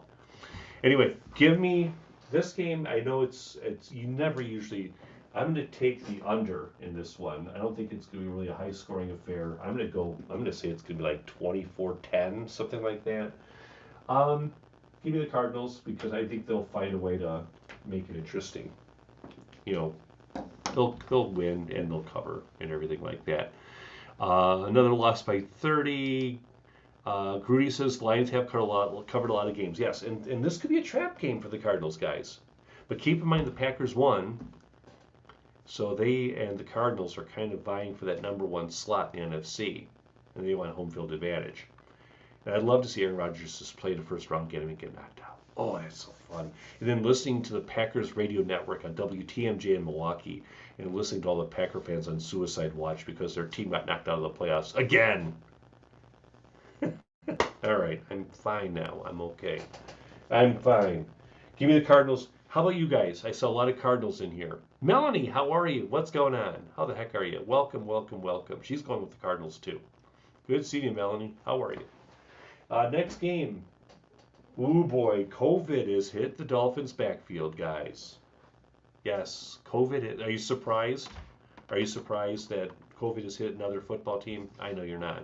Anyway, give me this game. I know it's you never usually. I'm going to take the under in this one. I don't think it's going to be really a high-scoring affair. I'm going to say it's going to be like 24-10, something like that. Give me the Cardinals because I think they'll find a way to make it interesting. You know, they'll win and they'll cover and everything like that. Another loss by 30. Grudy says Lions have covered a lot of games. Yes, and this could be a trap game for the Cardinals, guys. But keep in mind the Packers won, so they and the Cardinals are kind of vying for that number one slot in the NFC, and they want home field advantage. And I'd love to see Aaron Rodgers just play the first round game and get knocked out. Oh, that's so fun. And then listening to the Packers radio network on WTMJ in Milwaukee and listening to all the Packer fans on suicide watch because their team got knocked out of the playoffs again. All right, I'm fine now. I'm okay. I'm fine. Give me the Cardinals. How about you guys? I saw a lot of Cardinals in here. Melanie, how are you? What's going on? How the heck are you? Welcome, welcome, welcome. She's going with the Cardinals too. Good seeing you, Melanie. How are you? Next game. Ooh boy, COVID has hit the Dolphins' backfield, guys. Yes, COVID. Are you surprised? Are you surprised that COVID has hit another football team? I know you're not.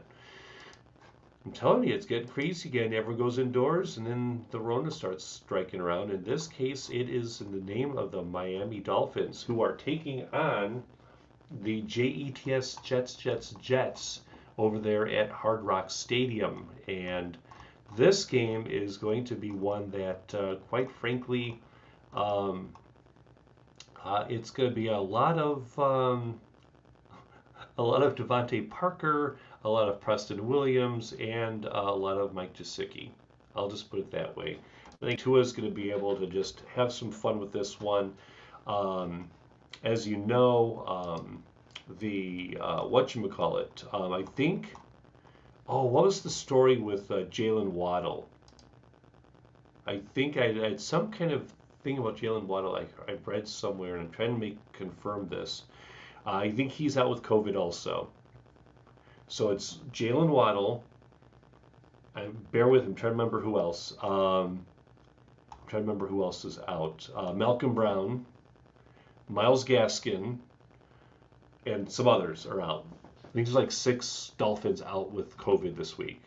I'm telling you, it's getting crazy again. Everyone goes indoors, and then the Rona starts striking around. In this case, it is in the name of the Miami Dolphins, who are taking on the Jets over there at Hard Rock Stadium. And this game is going to be one that, quite frankly, it's going to be a lot of Devontae Parker, a lot of Preston Williams, and a lot of Mike Gesicki. I'll just put it that way. I think Tua is going to be able to just have some fun with this one. As you know, whatchamacallit, I think, what was the story with Jalen Waddle? I think I had some kind of thing about Jalen Waddle I read somewhere, and I'm trying to confirm this. I think he's out with COVID also. So it's Jalen Waddle. Bear with him. I'm trying to remember who else. Is out. Malcolm Brown, Myles Gaskin, and some others are out. I think there's like 6 Dolphins out with COVID this week.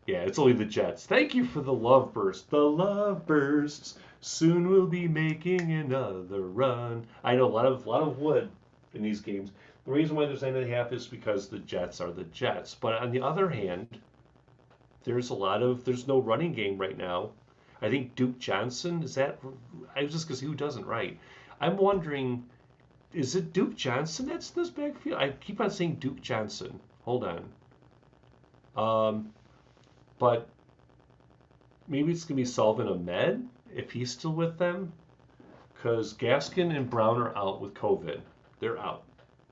Yeah, it's only the Jets. Thank you for the love burst. The love bursts. Soon we'll be making another run. I know a lot of wood in these games. The reason why there's 9.5 is because the Jets are the Jets. But on the other hand, there's no running game right now. I think Duke Johnson, I was just going to see who doesn't right. I'm wondering, is it Duke Johnson that's in this backfield? I keep on saying Duke Johnson. Hold on. But maybe it's going to be Sullivan Ahmed if he's still with them. Because Gaskin and Brown are out with COVID. They're out.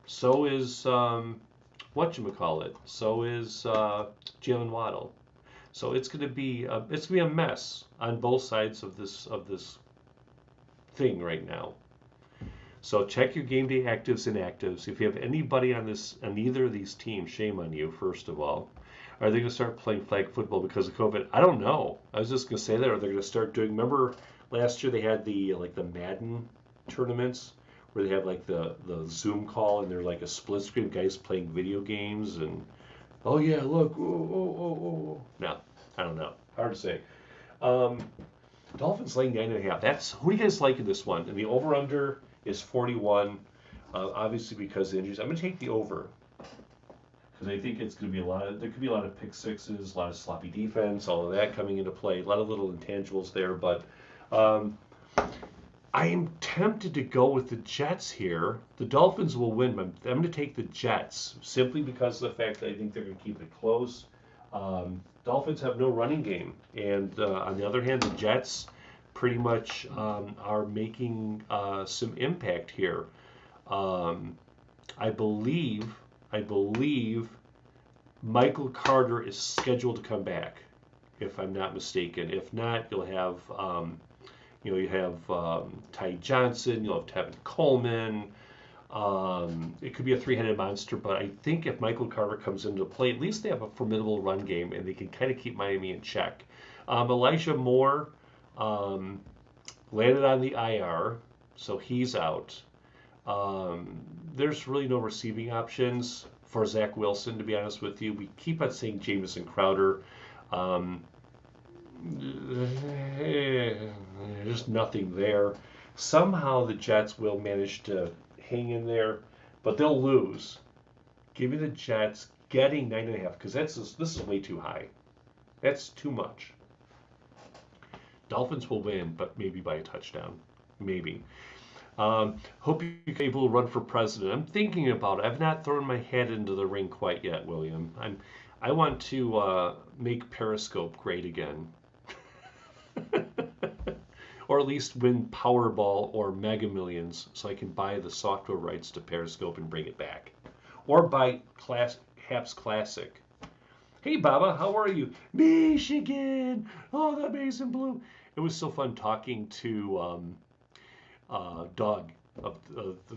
So is whatchamacallit. So is Jalen Waddle. So it's going to be a mess on both sides of this thing right now. So check your game day actives and inactives. If you have anybody on either of these teams, shame on you. First of all, are they going to start playing flag football because of COVID? I don't know. I was just going to say that, or they're going to start doing. Remember last year they had the Madden tournaments where they have like the Zoom call and they're like a split screen guys playing video games and oh yeah, look, oh. No, I don't know. Hard to say. Dolphins laying 9.5. Who do you guys like in this one? And the over under is 41. Obviously because of the injuries. I'm going to take the over because I think it's going to be there could be a lot of pick sixes, a lot of sloppy defense, all of that coming into play, a lot of little intangibles there, but I am tempted to go with the Jets here. The Dolphins will win, but I'm going to take the Jets simply because of the fact that I think they're going to keep it close. Dolphins have no running game, and on the other hand, the Jets pretty much are making some impact here. I believe Michael Carter is scheduled to come back, if I'm not mistaken. If not, you'll have you have Ty Johnson, you'll have Tevin Coleman. It could be a three-headed monster, but I think if Michael Carter comes into play, at least they have a formidable run game and they can kind of keep Miami in check. Elijah Moore landed on the IR, so he's out. There's really no receiving options for Zach Wilson, to be honest with you. We keep on saying Jamison Crowder. There's nothing there. Somehow the Jets will manage to hang in there, but they'll lose. Give me the Jets getting 9.5 because this is way too high. That's too much. Dolphins will win, but maybe by a touchdown. Maybe. Hope you're able to run for president. I'm thinking about it. I've not thrown my head into the ring quite yet, William. I want to make Periscope great again. Or at least win Powerball or Mega Millions so I can buy the software rights to Periscope and bring it back. Or buy HAPPS Classic. Hey, Baba, how are you? Michigan! Oh, the maize and blue. It was so fun talking to Doug of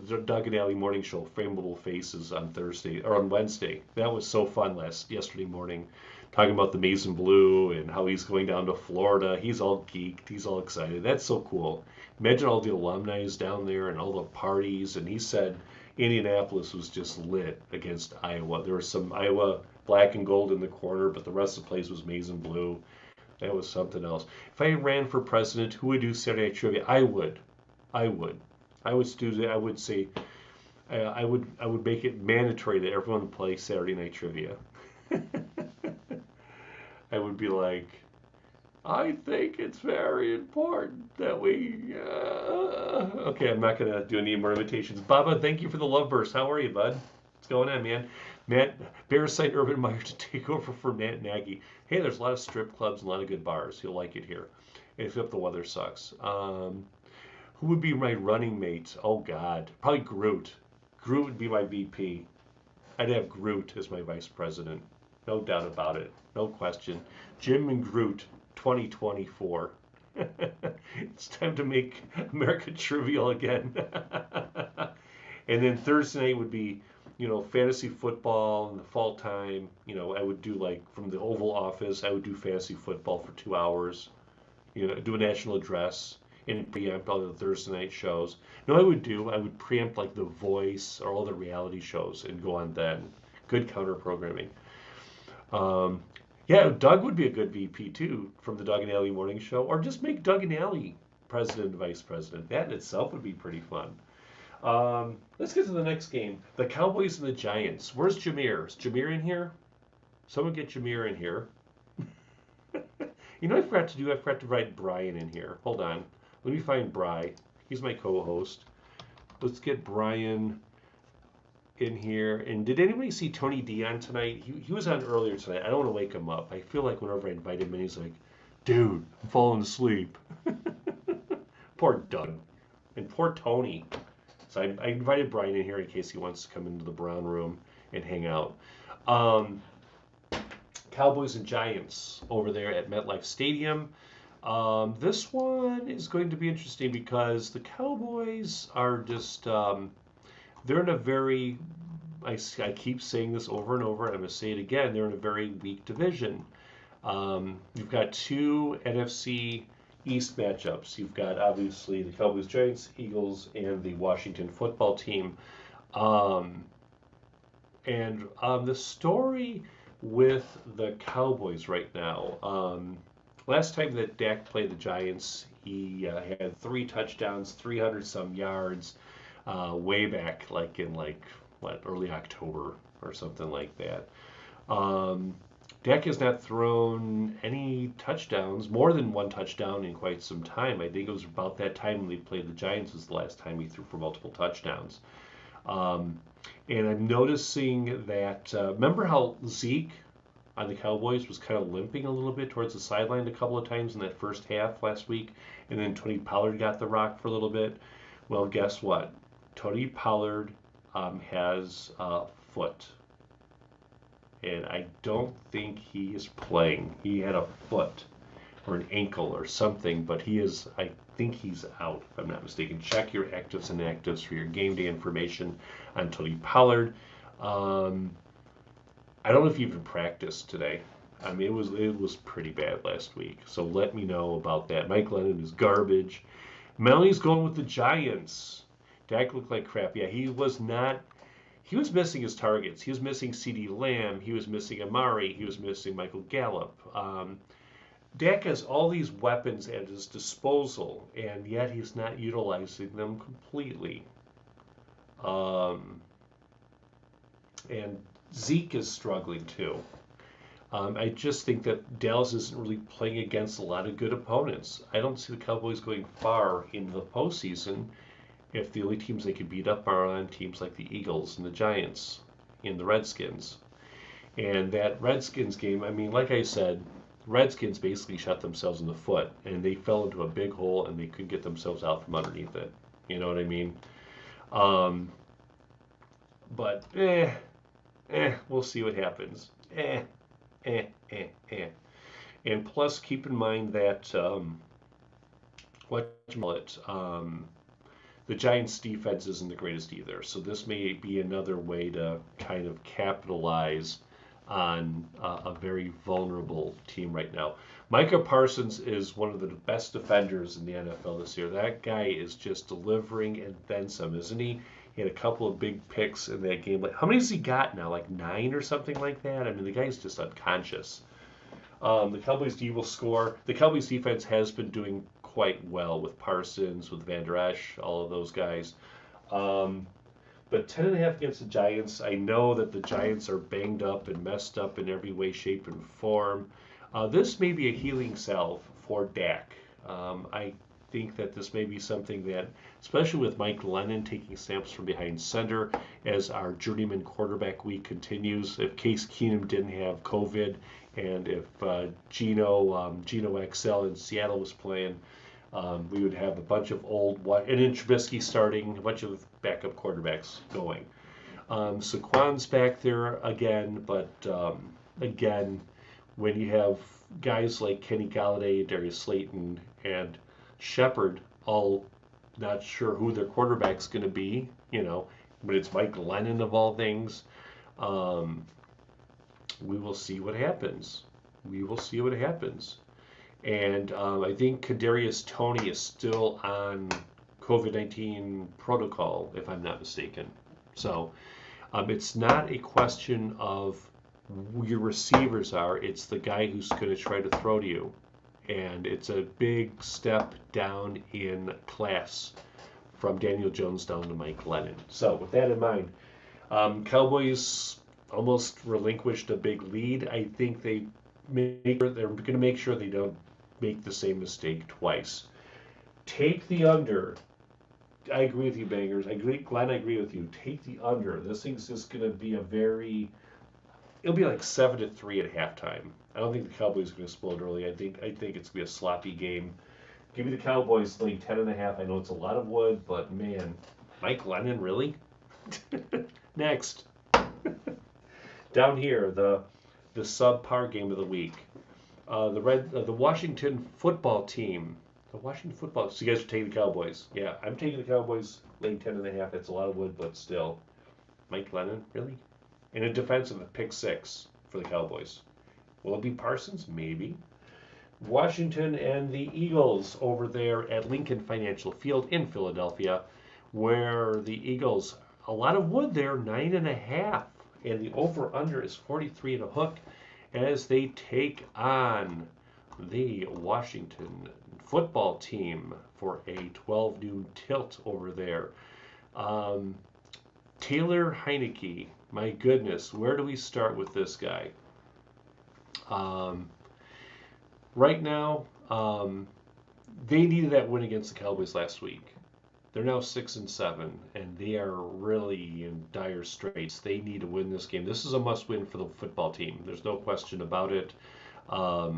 the Doug and Alley Morning Show, Frameable Faces on Thursday or on Wednesday. That was so fun yesterday morning, talking about the maize and blue and how he's going down to Florida. He's all geeked. He's all excited. That's so cool. Imagine all the alumni down there and all the parties. And he said Indianapolis was just lit against Iowa. There was some Iowa black and gold in the corner, but the rest of the place was maize and blue. That was something else. If I ran for president, who would do Saturday Night Trivia? I would. I would say I would make it mandatory that everyone play Saturday Night Trivia. I would be like, I think it's very important that we. Okay, I'm not gonna do any more imitations. Baba, thank you for the love burst. How are you, bud? What's going on, man? Matt Bearside Urban Meyer to take over for Matt Nagy. Hey, there's a lot of strip clubs and a lot of good bars. You'll like it here, except the weather sucks. Who would be my running mate? Oh God, probably Groot. Groot would be my VP. I'd have Groot as my vice president. No doubt about it. No question. Jim and Groot, 2024. It's time to make America trivial again. And then Thursday night would be, fantasy football in the fall time. I would do like from the Oval Office, I would do fantasy football for 2 hours. Do a national address and preempt all the Thursday night shows. No, I would preempt like The Voice or all the reality shows and go on then. Good counter programming. Yeah, Doug would be a good VP too from the Doug and Alley Morning Show, or just make Doug and Alley president and vice president. That in itself would be pretty fun. Let's get to the next game. The Cowboys and the Giants. Where's Jameer? Is Jameer in here? Someone get Jameer in here. I forgot to write Brian in here. Hold on. Let me find Bri. He's my co-host. Let's get Brian in here. And did anybody see Tony D on tonight? He was on earlier tonight. I don't want to wake him up. I feel like whenever I invite him in, he's like, dude, I'm falling asleep. Poor Doug. And poor Tony. So I invited Brian in here in case he wants to come into the Brown Room and hang out. Cowboys and Giants over there at MetLife Stadium. This one is going to be interesting because the Cowboys are just, they're in a very, I keep saying this over and over, and I'm going to say it again, they're in a very weak division. You've got two NFC East matchups. You've got, obviously, the Cowboys, Giants, Eagles, and the Washington football team. The story with the Cowboys right now, last time that Dak played the Giants, he had 3 touchdowns, 300 some yards, way back in early October or something like that. Dak has not thrown any touchdowns, more than 1 touchdown in quite some time. I think it was about that time when they played the Giants was the last time he threw for multiple touchdowns. And I'm noticing that, remember how Zeke on the Cowboys was kind of limping a little bit towards the sideline a couple of times in that first half last week, and then Tony Pollard got the rock for a little bit? Well, guess what? Tony Pollard has a foot, and I don't think he is playing. He had a foot or an ankle or something, but I think he's out, if I'm not mistaken. Check your actives and inactives for your game day information on Tony Pollard. I don't know if he even practiced today. I mean, it was pretty bad last week, so let me know about that. Mike Lennon is garbage. Melanie's going with the Giants. Dak looked like crap. Yeah, he was missing his targets. He was missing CeeDee Lamb. He was missing Amari. He was missing Michael Gallup. Dak has all these weapons at his disposal, and yet he's not utilizing them completely. Um, and Zeke is struggling too. I just think that Dallas isn't really playing against a lot of good opponents. I don't see the Cowboys going far into the postseason if the only teams they can beat up are on teams like the Eagles and the Giants and the Redskins. And that Redskins game, I mean, like I said, Redskins basically shot themselves in the foot, and they fell into a big hole and they couldn't get themselves out from underneath it. You know what I mean? Um, but we'll see what happens. Eh, eh. And plus, keep in mind that the Giants' defense isn't the greatest either. So this may be another way to kind of capitalize on a very vulnerable team right now. Micah Parsons is one of the best defenders in the NFL this year. That guy is just delivering and then some, isn't he? He had a couple of big picks in that game. Like, how many has he got now? Like 9 or something like that? I mean, the guy's just unconscious. The Cowboys D will score. The Cowboys defense has been doing quite well with Parsons, with Van Der Esch, all of those guys. Um, but 10.5 against the Giants. I know that the Giants are banged up and messed up in every way, shape, and form. This may be a healing salve for Dak. I think that this may be something that, especially with Mike Lennon taking snaps from behind center as our journeyman quarterback week continues, if Case Keenum didn't have COVID and if Geno XL in Seattle was playing, we would have a bunch of and then Trubisky starting, a bunch of backup quarterbacks going. Saquon's back there again, but again, when you have guys like Kenny Galladay, Darius Slayton, and Shepard all not sure who their quarterback's going to be, but it's Mike Lennon of all things. We will see what happens. We will see what happens. And I think Kadarius Toney is still on COVID-19 protocol, if I'm not mistaken. So it's not a question of who your receivers are. It's the guy who's going to try to throw to you. And it's a big step down in class from Daniel Jones down to Mike Lennon. So with that in mind, Cowboys almost relinquished a big lead. I think they're going to make sure they don't make the same mistake twice. Take the under. I agree with you, Bangers. Glenn, I agree with you. Take the under. This thing's just going to be it'll be like 7-3 at halftime. I don't think the Cowboys are going to explode early. I think it's going to be a sloppy game. Give me the Cowboys laying 10.5. I know it's a lot of wood, but man, Mike Lennon, really? Next. Down here, the subpar game of the week. The Washington football team. The Washington football. So you guys are taking the Cowboys. Yeah, I'm taking the Cowboys laying 10.5. It's a lot of wood, but still. Mike Lennon, really? In a defensive, a pick 6 for the Cowboys. Will it be Parsons? Maybe. Washington and the Eagles over there at Lincoln Financial Field in Philadelphia, where the Eagles, a lot of wood there, 9.5. And the over-under is 43 and a hook as they take on the Washington football team for a 12 noon tilt over there. Taylor Heineke, my goodness, where do we start with this guy? Right now, they needed that win against the Cowboys last week. They're now 6-7, and they are really in dire straits. They need to win this game. This is a must-win for the football team. There's no question about it. I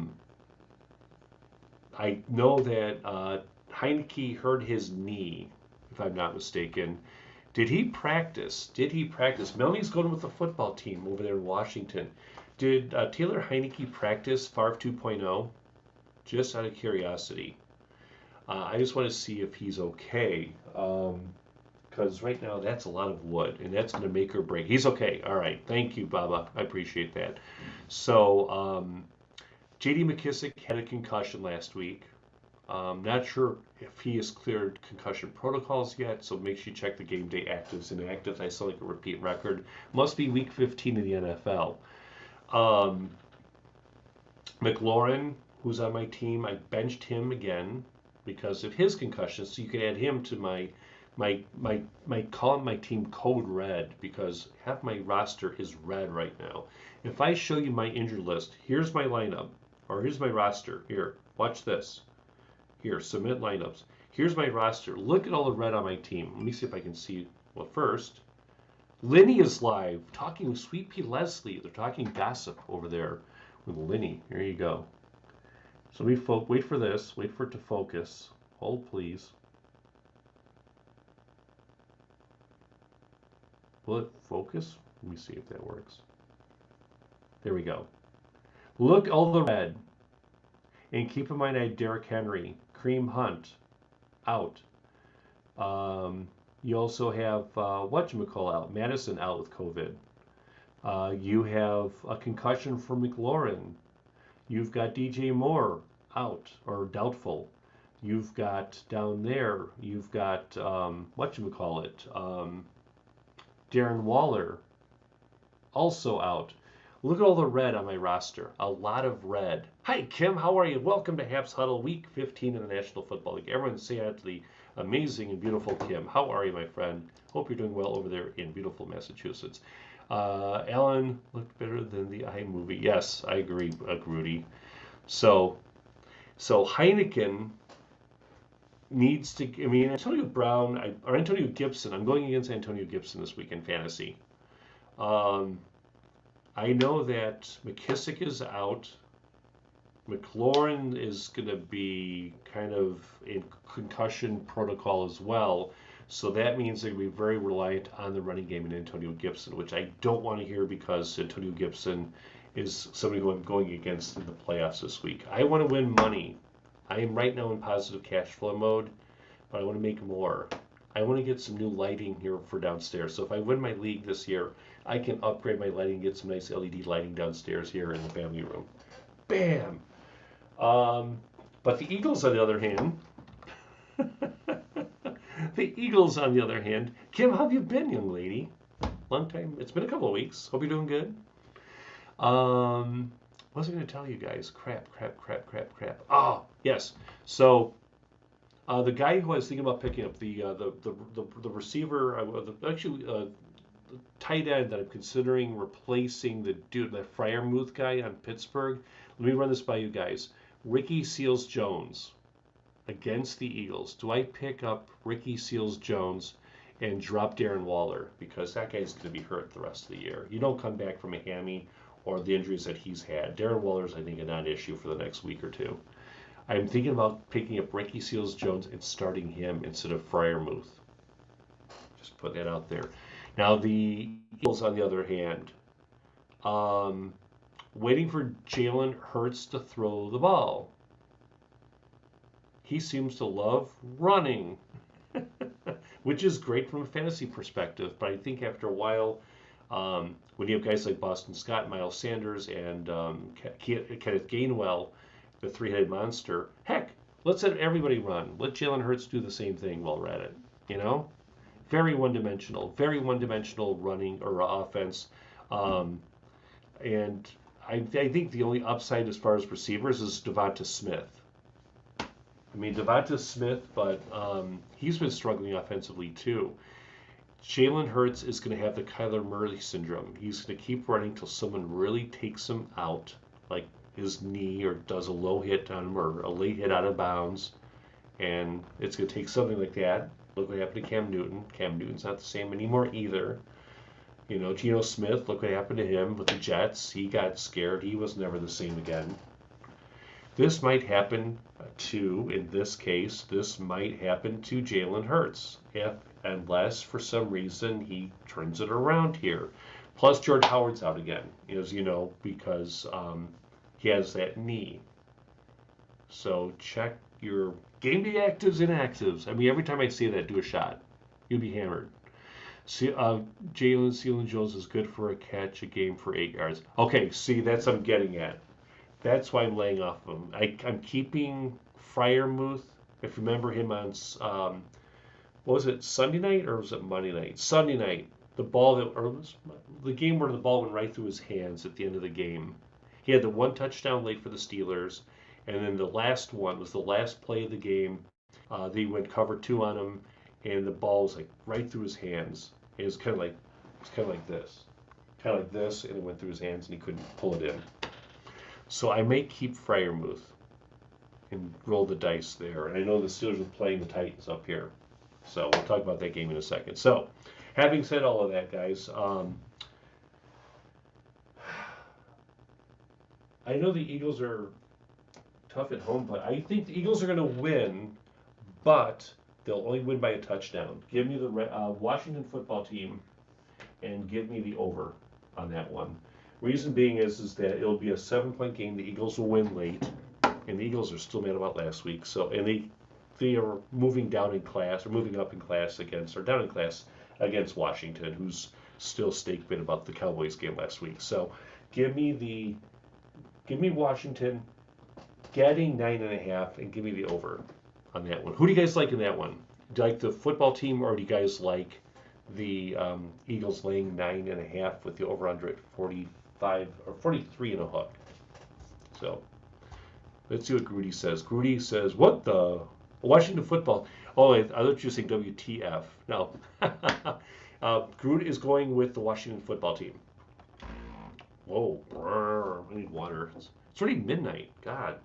know that Heineke hurt his knee, if I'm not mistaken. Did he practice? Melanie's going with the football team over there in Washington. Did Taylor Heineke practice Favre 2.0? Just out of curiosity. I just want to see if he's okay. Because right now that's a lot of wood, and that's going to make or break. He's okay. All right. Thank you, Baba. I appreciate that. So, J.D. McKissick had a concussion last week. Not sure if he has cleared concussion protocols yet, so make sure you check the game day actives and inactives. I sound like a repeat record. Must be week 15 in the NFL. McLaurin who's on my team. I benched him again because of his concussion, so you can add him to call my team code red because half my roster is red right now. If I show you my injured list, here's my lineup, or here's my roster. Here, watch this. Here, submit lineups. Here's my roster. Look at all the red on my team. Let me see if I can see. Well, first, Lenny is live, talking with Sweet Pea Leslie. They're talking gossip over there with Lenny. Here you go. So wait for this. Wait for it to focus. Hold, please. Will it focus? Let me see if that works. There we go. Look all the red. And keep in mind I had Derrick Henry, Kareem Hunt, out. You also have whatchamacallit out, Madison out with COVID. You have a concussion for McLaurin. You've got DJ Moore out or doubtful. You've got down there, you've got Darren Waller also out. Look at all the red on my roster. A lot of red. Hi, Kim. How are you? Welcome to HAPPS Huddle, Week 15 in the National Football League. Everyone say hi to the amazing and beautiful Kim. How are you, my friend? Hope you're doing well over there in beautiful Massachusetts. Alan looked better than the iMovie. Yes, I agree, Rudy. So Heineken needs to. I mean, Antonio Brown or Antonio Gibson. I'm going against Antonio Gibson this week in fantasy. I know that McKissick is out. McLaurin is going to be kind of in concussion protocol as well. So that means they're going to be very reliant on the running game and Antonio Gibson, which I don't want to hear because Antonio Gibson is somebody going against in the playoffs this week. I want to win money. I am right now in positive cash flow mode, but I want to make more. I want to get some new lighting here for downstairs. So if I win my league this year, I can upgrade my lighting and get some nice LED lighting downstairs here in the family room. Bam! But the Eagles, on the other hand, Kim, how have you been, young lady? Long time. It's been a couple of weeks. Hope you're doing good. What was I going to tell you guys? Crap. Oh, yes. So the guy who I was thinking about picking up, the receiver, the tight end that I'm considering replacing the Freiermuth guy on Pittsburgh. Let me run this by you guys. Ricky Seals-Jones against the Eagles. Do I pick up Ricky Seals-Jones and drop Darren Waller? Because that guy's going to be hurt the rest of the year. You don't come back from a hammy or the injuries that he's had. Darren Waller's, I think, a non-issue for the next week or two. I'm thinking about picking up Ricky Seals-Jones and starting him instead of Freiermuth. Just put that out there. Now, the Eagles, on the other hand, waiting for Jalen Hurts to throw the ball. He seems to love running, which is great from a fantasy perspective. But I think after a while, when you have guys like Boston Scott, Miles Sanders, and Kenneth Gainwell, the three-headed monster, heck, let's let everybody run. Let Jalen Hurts do the same thing while we're at it, you know? Very one-dimensional running or offense. And I think the only upside as far as receivers is Devonta Smith. I mean, Devonta Smith, but he's been struggling offensively too. Jalen Hurts is going to have the Kyler Murray syndrome. He's going to keep running till someone really takes him out, like his knee, or does a low hit on him or a late hit out of bounds. And it's going to take something like that. Look what happened to Cam Newton. Cam Newton's not the same anymore either. You know, Geno Smith, look what happened to him with the Jets. He got scared. He was never the same again. This might happen in this case, this might happen to Jalen Hurts, unless for some reason he turns it around here. Plus, George Howard's out again, as you know, because he has that knee. So check your game day actives and inactives. I mean, every time I say that, do a shot. You'll be hammered. Jalen Seals-Jones is good for a catch, a game for 8 yards. Okay, see, that's what I'm getting at. That's why I'm laying off of him. I'm keeping Freiermuth. If you remember him on, what was it, Sunday night or was it Monday night? Sunday night. The game where the ball went right through his hands at the end of the game. He had the one touchdown late for the Steelers, And then the last one was the last play of the game. They went cover two on him, and the ball was like right through his hands. It was kind of like this, and it went through his hands, and he couldn't pull it in. So I may keep Freiermuth and roll the dice there. And I know the Steelers are playing the Titans up here, so we'll talk about that game in a second. So, having said all of that, guys, I know the Eagles are tough at home, but I think the Eagles are going to win, but they'll only win by a touchdown. Give me the Washington football team and give me the over on that one. Reason being is that it'll be a 7-point game. The Eagles will win late, and the Eagles are still mad about last week. So, and they are moving down in class, or moving up in class against, or down in class against Washington, who's still stake bit about the Cowboys game last week. So, give me Washington getting 9.5, and give me the over on that one. Who do you guys like in that one? Do you like the football team, or do you guys like the Eagles laying 9.5 with the over under at 45 or 43 and a hook? So let's see what Grudy says. Grudy says, "What the Washington football?" Oh, I thought you were saying WTF. No, Grudy is going with the Washington football team. Whoa, I need water. It's already midnight. God.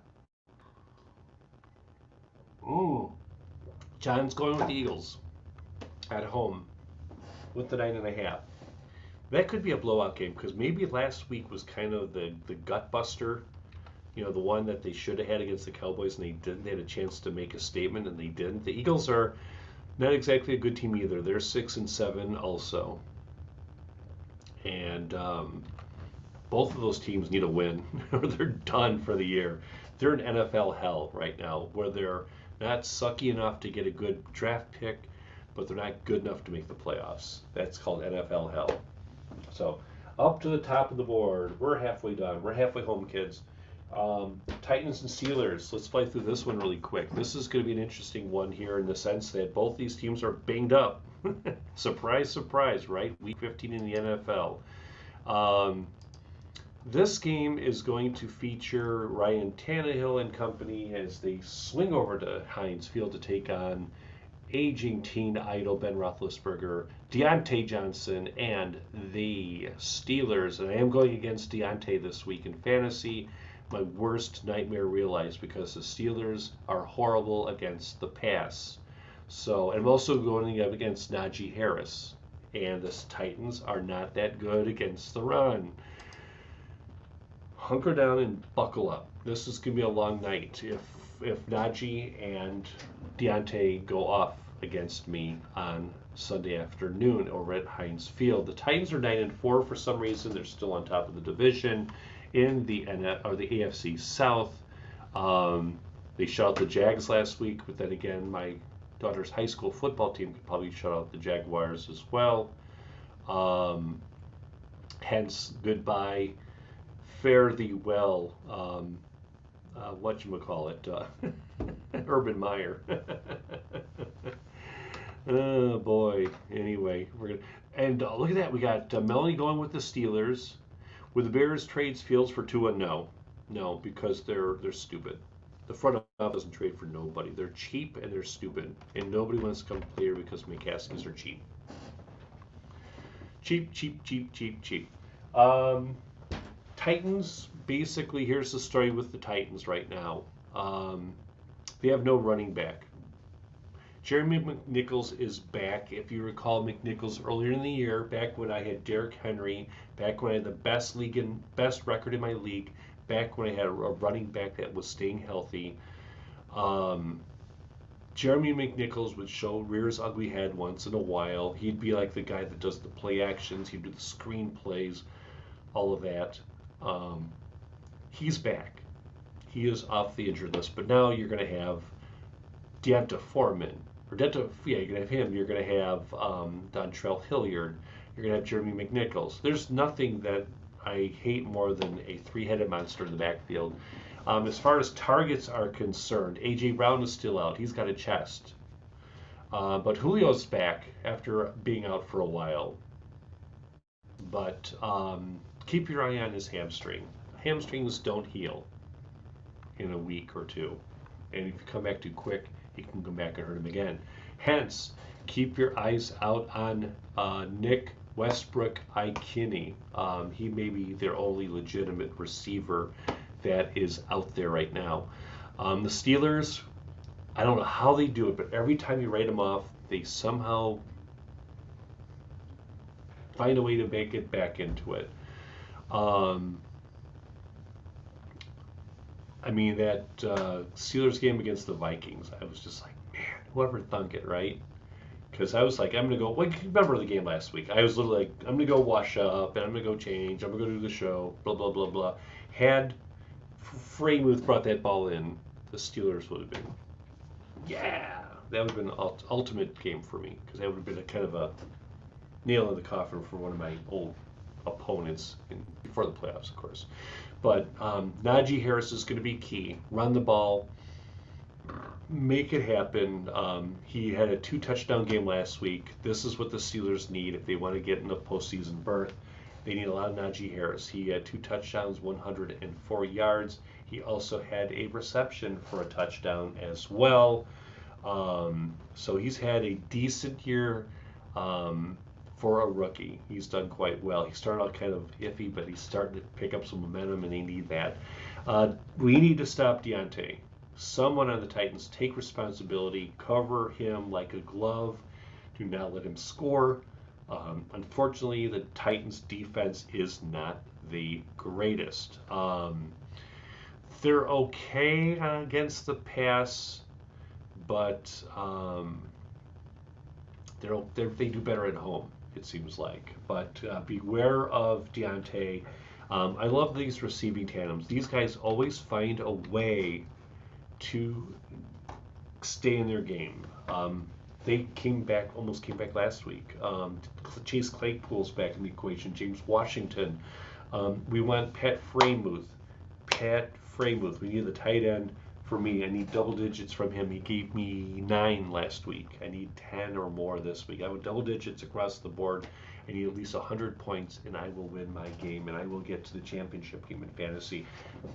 John's going with the Eagles at home with the 9.5. That could be a blowout game because maybe last week was kind of the gut buster, the one that they should have had against the Cowboys and they didn't. They had a chance to make a statement and they didn't. The Eagles are not exactly a good team either. They're 6-7 also, and both of those teams need a win or they're done for the year. They're in NFL hell right now, where they're not sucky enough to get a good draft pick, but they're not good enough to make the playoffs. That's called NFL hell. So up to the top of the board. We're halfway done. We're halfway home, kids. Titans and Steelers. Let's fly through this one really quick. This is going to be an interesting one here in the sense that both these teams are banged up. Surprise, surprise, right? Week 15 in the NFL. This game is going to feature Ryan Tannehill and company as they swing over to Heinz Field to take on aging teen idol Ben Roethlisberger, Deontay Johnson, and the Steelers. And I am going against Deontay this week in fantasy. My worst nightmare realized because the Steelers are horrible against the pass. So I'm also going up against Najee Harris. And the Titans are not that good against the run. Hunker down and buckle up. This is going to be a long night. If Najee and Deontay go off against me on Sunday afternoon over at Heinz Field. The Titans are 9-4 for some reason. They're still on top of the division in the AFC South. They shut out the Jags last week, but then again, my daughter's high school football team could probably shut out the Jaguars as well. Hence, goodbye. Fare thee well. Whatchamacallit? Urban Meyer. Oh boy. Anyway, we're gonna look at that. We got Melanie going with the Steelers. With the Bears trades Fields for Tua? No, because they're stupid. The front office doesn't trade for nobody. They're cheap and they're stupid, and nobody wants to come play here because McCaskies are cheap. Cheap. Titans, basically, here's the story with the Titans right now. They have no running back. Jeremy McNichols is back. If you recall McNichols earlier in the year, back when I had Derrick Henry, back when I had the best record in my league, back when I had a running back that was staying healthy. Jeremy McNichols would rear his ugly head once in a while. He'd be like the guy that does the play actions. He'd do the screen plays, all of that. He's back. He is off the injured list. But now you're going to have D'Onta Foreman. You're going to have him. You're going to have Dontrell Hilliard. You're going to have Jeremy McNichols. There's nothing that I hate more than a three-headed monster in the backfield. As far as targets are concerned, A.J. Brown is still out. He's got a chest. But Julio's back after being out for a while. But keep your eye on his hamstring. Hamstrings don't heal. in a week or two. And if you come back too quick, he can come back and hurt him again. Hence, keep your eyes out on Nick Westbrook Ikini. He may be their only legitimate receiver that is out there right now. The Steelers, I don't know how they do it, but every time you write them off, they somehow find a way to make it back into it. I mean, that Steelers game against the Vikings, I was just like, man, whoever thunk it, right? Because I was like, I'm going to go, like, remember the game last week? I was literally like, I'm going to go wash up, and I'm going to go change, I'm going to go do the show, blah, blah, blah, blah. Had Freemuth brought that ball in, the Steelers would have been, yeah, that would have been an ultimate game for me, because that would have been a kind of a nail in the coffin for one of my old opponents before the playoffs, of course. But Najee Harris is going to be key. Run the ball, make it happen. He had a 2-touchdown game last week. This is what the Steelers need if they want to get in a postseason berth. They need a lot of Najee Harris. He had 2 touchdowns, 104 yards. He also had a reception for a touchdown as well. So he's had a decent year. For a rookie, he's done quite well. He started out kind of iffy, but he's starting to pick up some momentum, and they need that. We need to stop Deontay. Someone on the Titans take responsibility, cover him like a glove. Do not let him score. Unfortunately, the Titans' defense is not the greatest. They're okay against the pass, but they do better at home, it seems like. But beware of Deontay. I love these receiving tandems. These guys always find a way to stay in their game. They almost came back last week. Chase Claypool's back in the equation. James Washington. We want Pat Freemuth. We need the tight end. For me, I need double digits from him. He gave me 9 last week. I need 10 or more this week. I want double digits across the board. I need at least 100 points, and I will win my game, and I will get to the championship game in fantasy.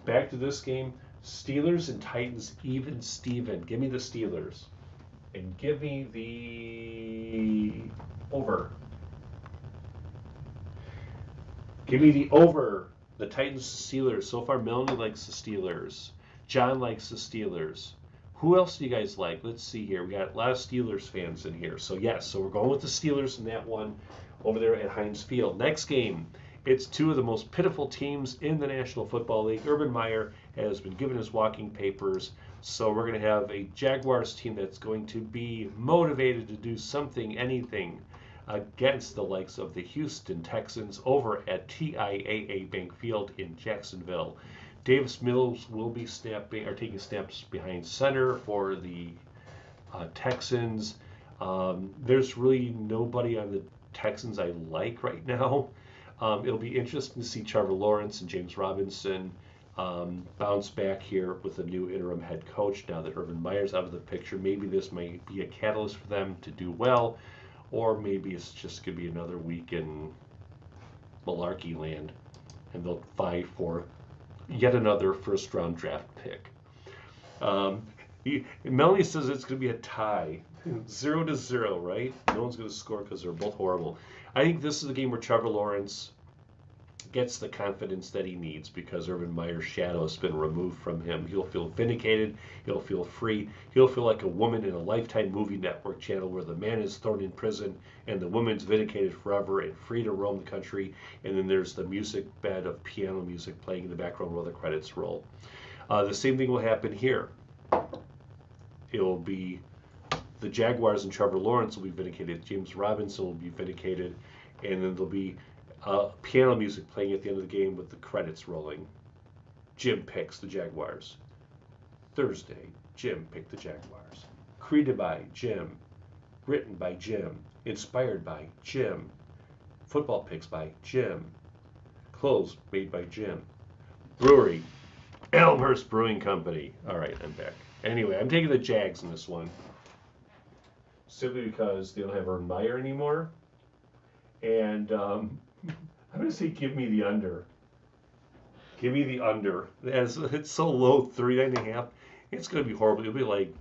Back to this game, Steelers and Titans, even Steven. Give me the Steelers. And give me the over. Give me the over. The Titans, Steelers. So far, Melanie likes the Steelers. John likes the Steelers. Who else do you guys like? Let's see here. We got a lot of Steelers fans in here. So yes, so we're going with the Steelers in that one over there at Heinz Field. Next game, it's 2 of the most pitiful teams in the National Football League. Urban Meyer has been given his walking papers. So we're going to have a Jaguars team that's going to be motivated to do something, anything, against the likes of the Houston Texans over at TIAA Bank Field in Jacksonville. Davis Mills will be taking snaps behind center for the Texans. There's really nobody on the Texans I like right now. It'll be interesting to see Trevor Lawrence and James Robinson bounce back here with a new interim head coach now that Urban Meyer's out of the picture. Maybe this might be a catalyst for them to do well, or maybe it's just going to be another week in malarkey land, and they'll fight for yet another first-round draft pick. Melanie says it's going to be a tie, 0-0, right? No one's going to score because they're both horrible. I think this is a game where Trevor Lawrence gets the confidence that he needs because Urban Meyer's shadow has been removed from him. He'll feel vindicated. He'll feel free. He'll feel like a woman in a Lifetime movie network channel where the man is thrown in prison and the woman's vindicated forever and free to roam the country. And then there's the music bed of piano music playing in the background while the credits roll. The same thing will happen here. It'll be the Jaguars and Trevor Lawrence will be vindicated. James Robinson will be vindicated. And then there'll be piano music playing at the end of the game with the credits rolling. Jim picks the Jaguars. Thursday, Jim picked the Jaguars. Created by Jim. Written by Jim. Inspired by Jim. Football picks by Jim. Clothes made by Jim. Brewery, Elmhurst Brewing Company. All right, I'm back. Anyway, I'm taking the Jags in this one. Simply because they don't have Urban Meyer anymore. And I'm going to say give me the under. Give me the under. As it's so low, 39.5. It's going to be horrible. It'll be like,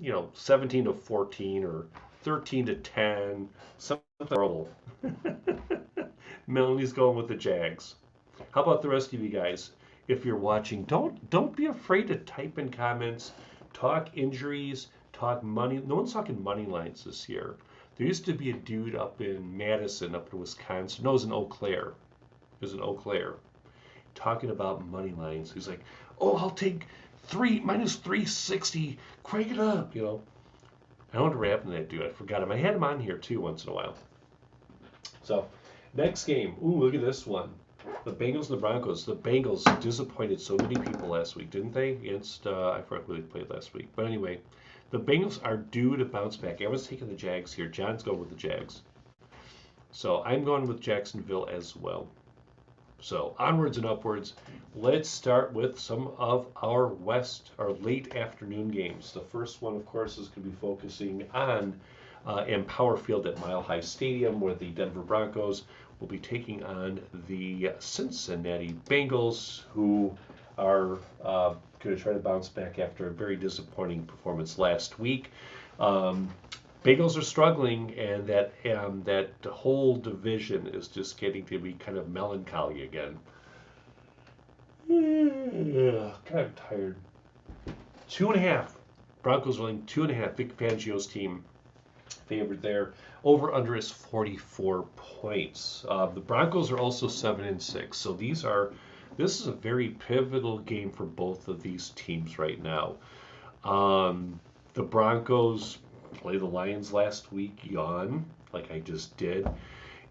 17-14 or 13-10. Something horrible. Melanie's going with the Jags. How about the rest of you guys? If you're watching, don't be afraid to type in comments. Talk injuries. Talk money. No one's talking money lines this year. There used to be a dude up in Madison, up in Wisconsin. No, it was in Eau Claire. It was in Eau Claire, talking about money lines. He's like, "Oh, I'll take minus 360. Crank it up." I don't know what happened to that dude. I forgot him. I had him on here too once in a while. So, next game. Ooh, look at this one. The Bengals and the Broncos. The Bengals disappointed so many people last week, didn't they? Against, I forgot who they played last week. But anyway, the Bengals are due to bounce back. Everyone's taking the Jags here. John's going with the Jags. So I'm going with Jacksonville as well. So onwards and upwards. Let's start with some of our late afternoon games. The first one, of course, is going to be focusing on Empower Field at Mile High Stadium, where the Denver Broncos will be taking on the Cincinnati Bengals, who are going to try to bounce back after a very disappointing performance last week. Bengals are struggling, and that whole division is just getting to be kind of melancholy again. Yeah, kind of tired. 2.5. Broncos running 2.5. Big Fangio's team favored there. Over under is 44 points. The Broncos are also 7-6. So this is a very pivotal game for both of these teams right now. The Broncos play the Lions last week, yawn, like I just did.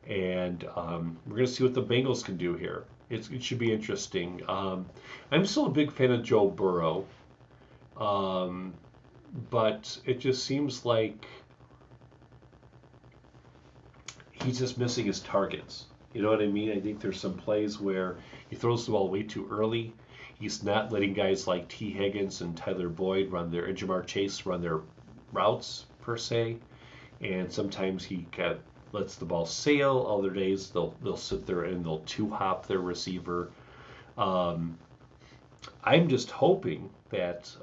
And we're going to see what the Bengals can do here. It should be interesting. I'm still a big fan of Joe Burrow. But it just seems like he's just missing his targets. You know what I mean? I think there's some plays where he throws the ball way too early. He's not letting guys like T. Higgins and Tyler Boyd and Jamar Chase run their routes per se. And sometimes he lets the ball sail. Other days they'll sit there and they'll two-hop their receiver. I'm just hoping that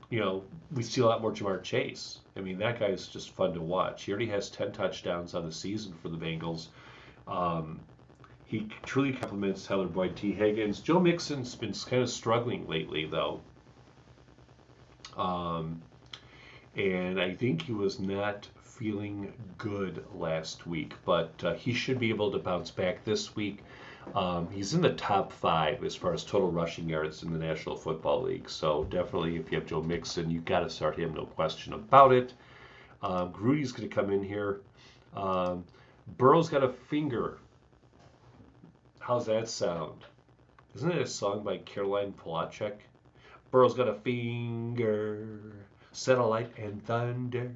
we see a lot more Jamar Chase. I mean, that guy's just fun to watch. He already has 10 touchdowns on the season for the Bengals. He truly complements Tyler Boyd, T. Higgins. Joe Mixon's been kind of struggling lately, though. And I think he was not feeling good last week, but he should be able to bounce back this week. He's in the top 5 as far as total rushing yards in the National Football League. So definitely, if you have Joe Mixon, you've got to start him, no question about it. Grudy's going to come in here. Burrow's got a finger. How's that sound? Isn't it a song by Caroline Polachek? Burrow's got a finger, satellite and thunder.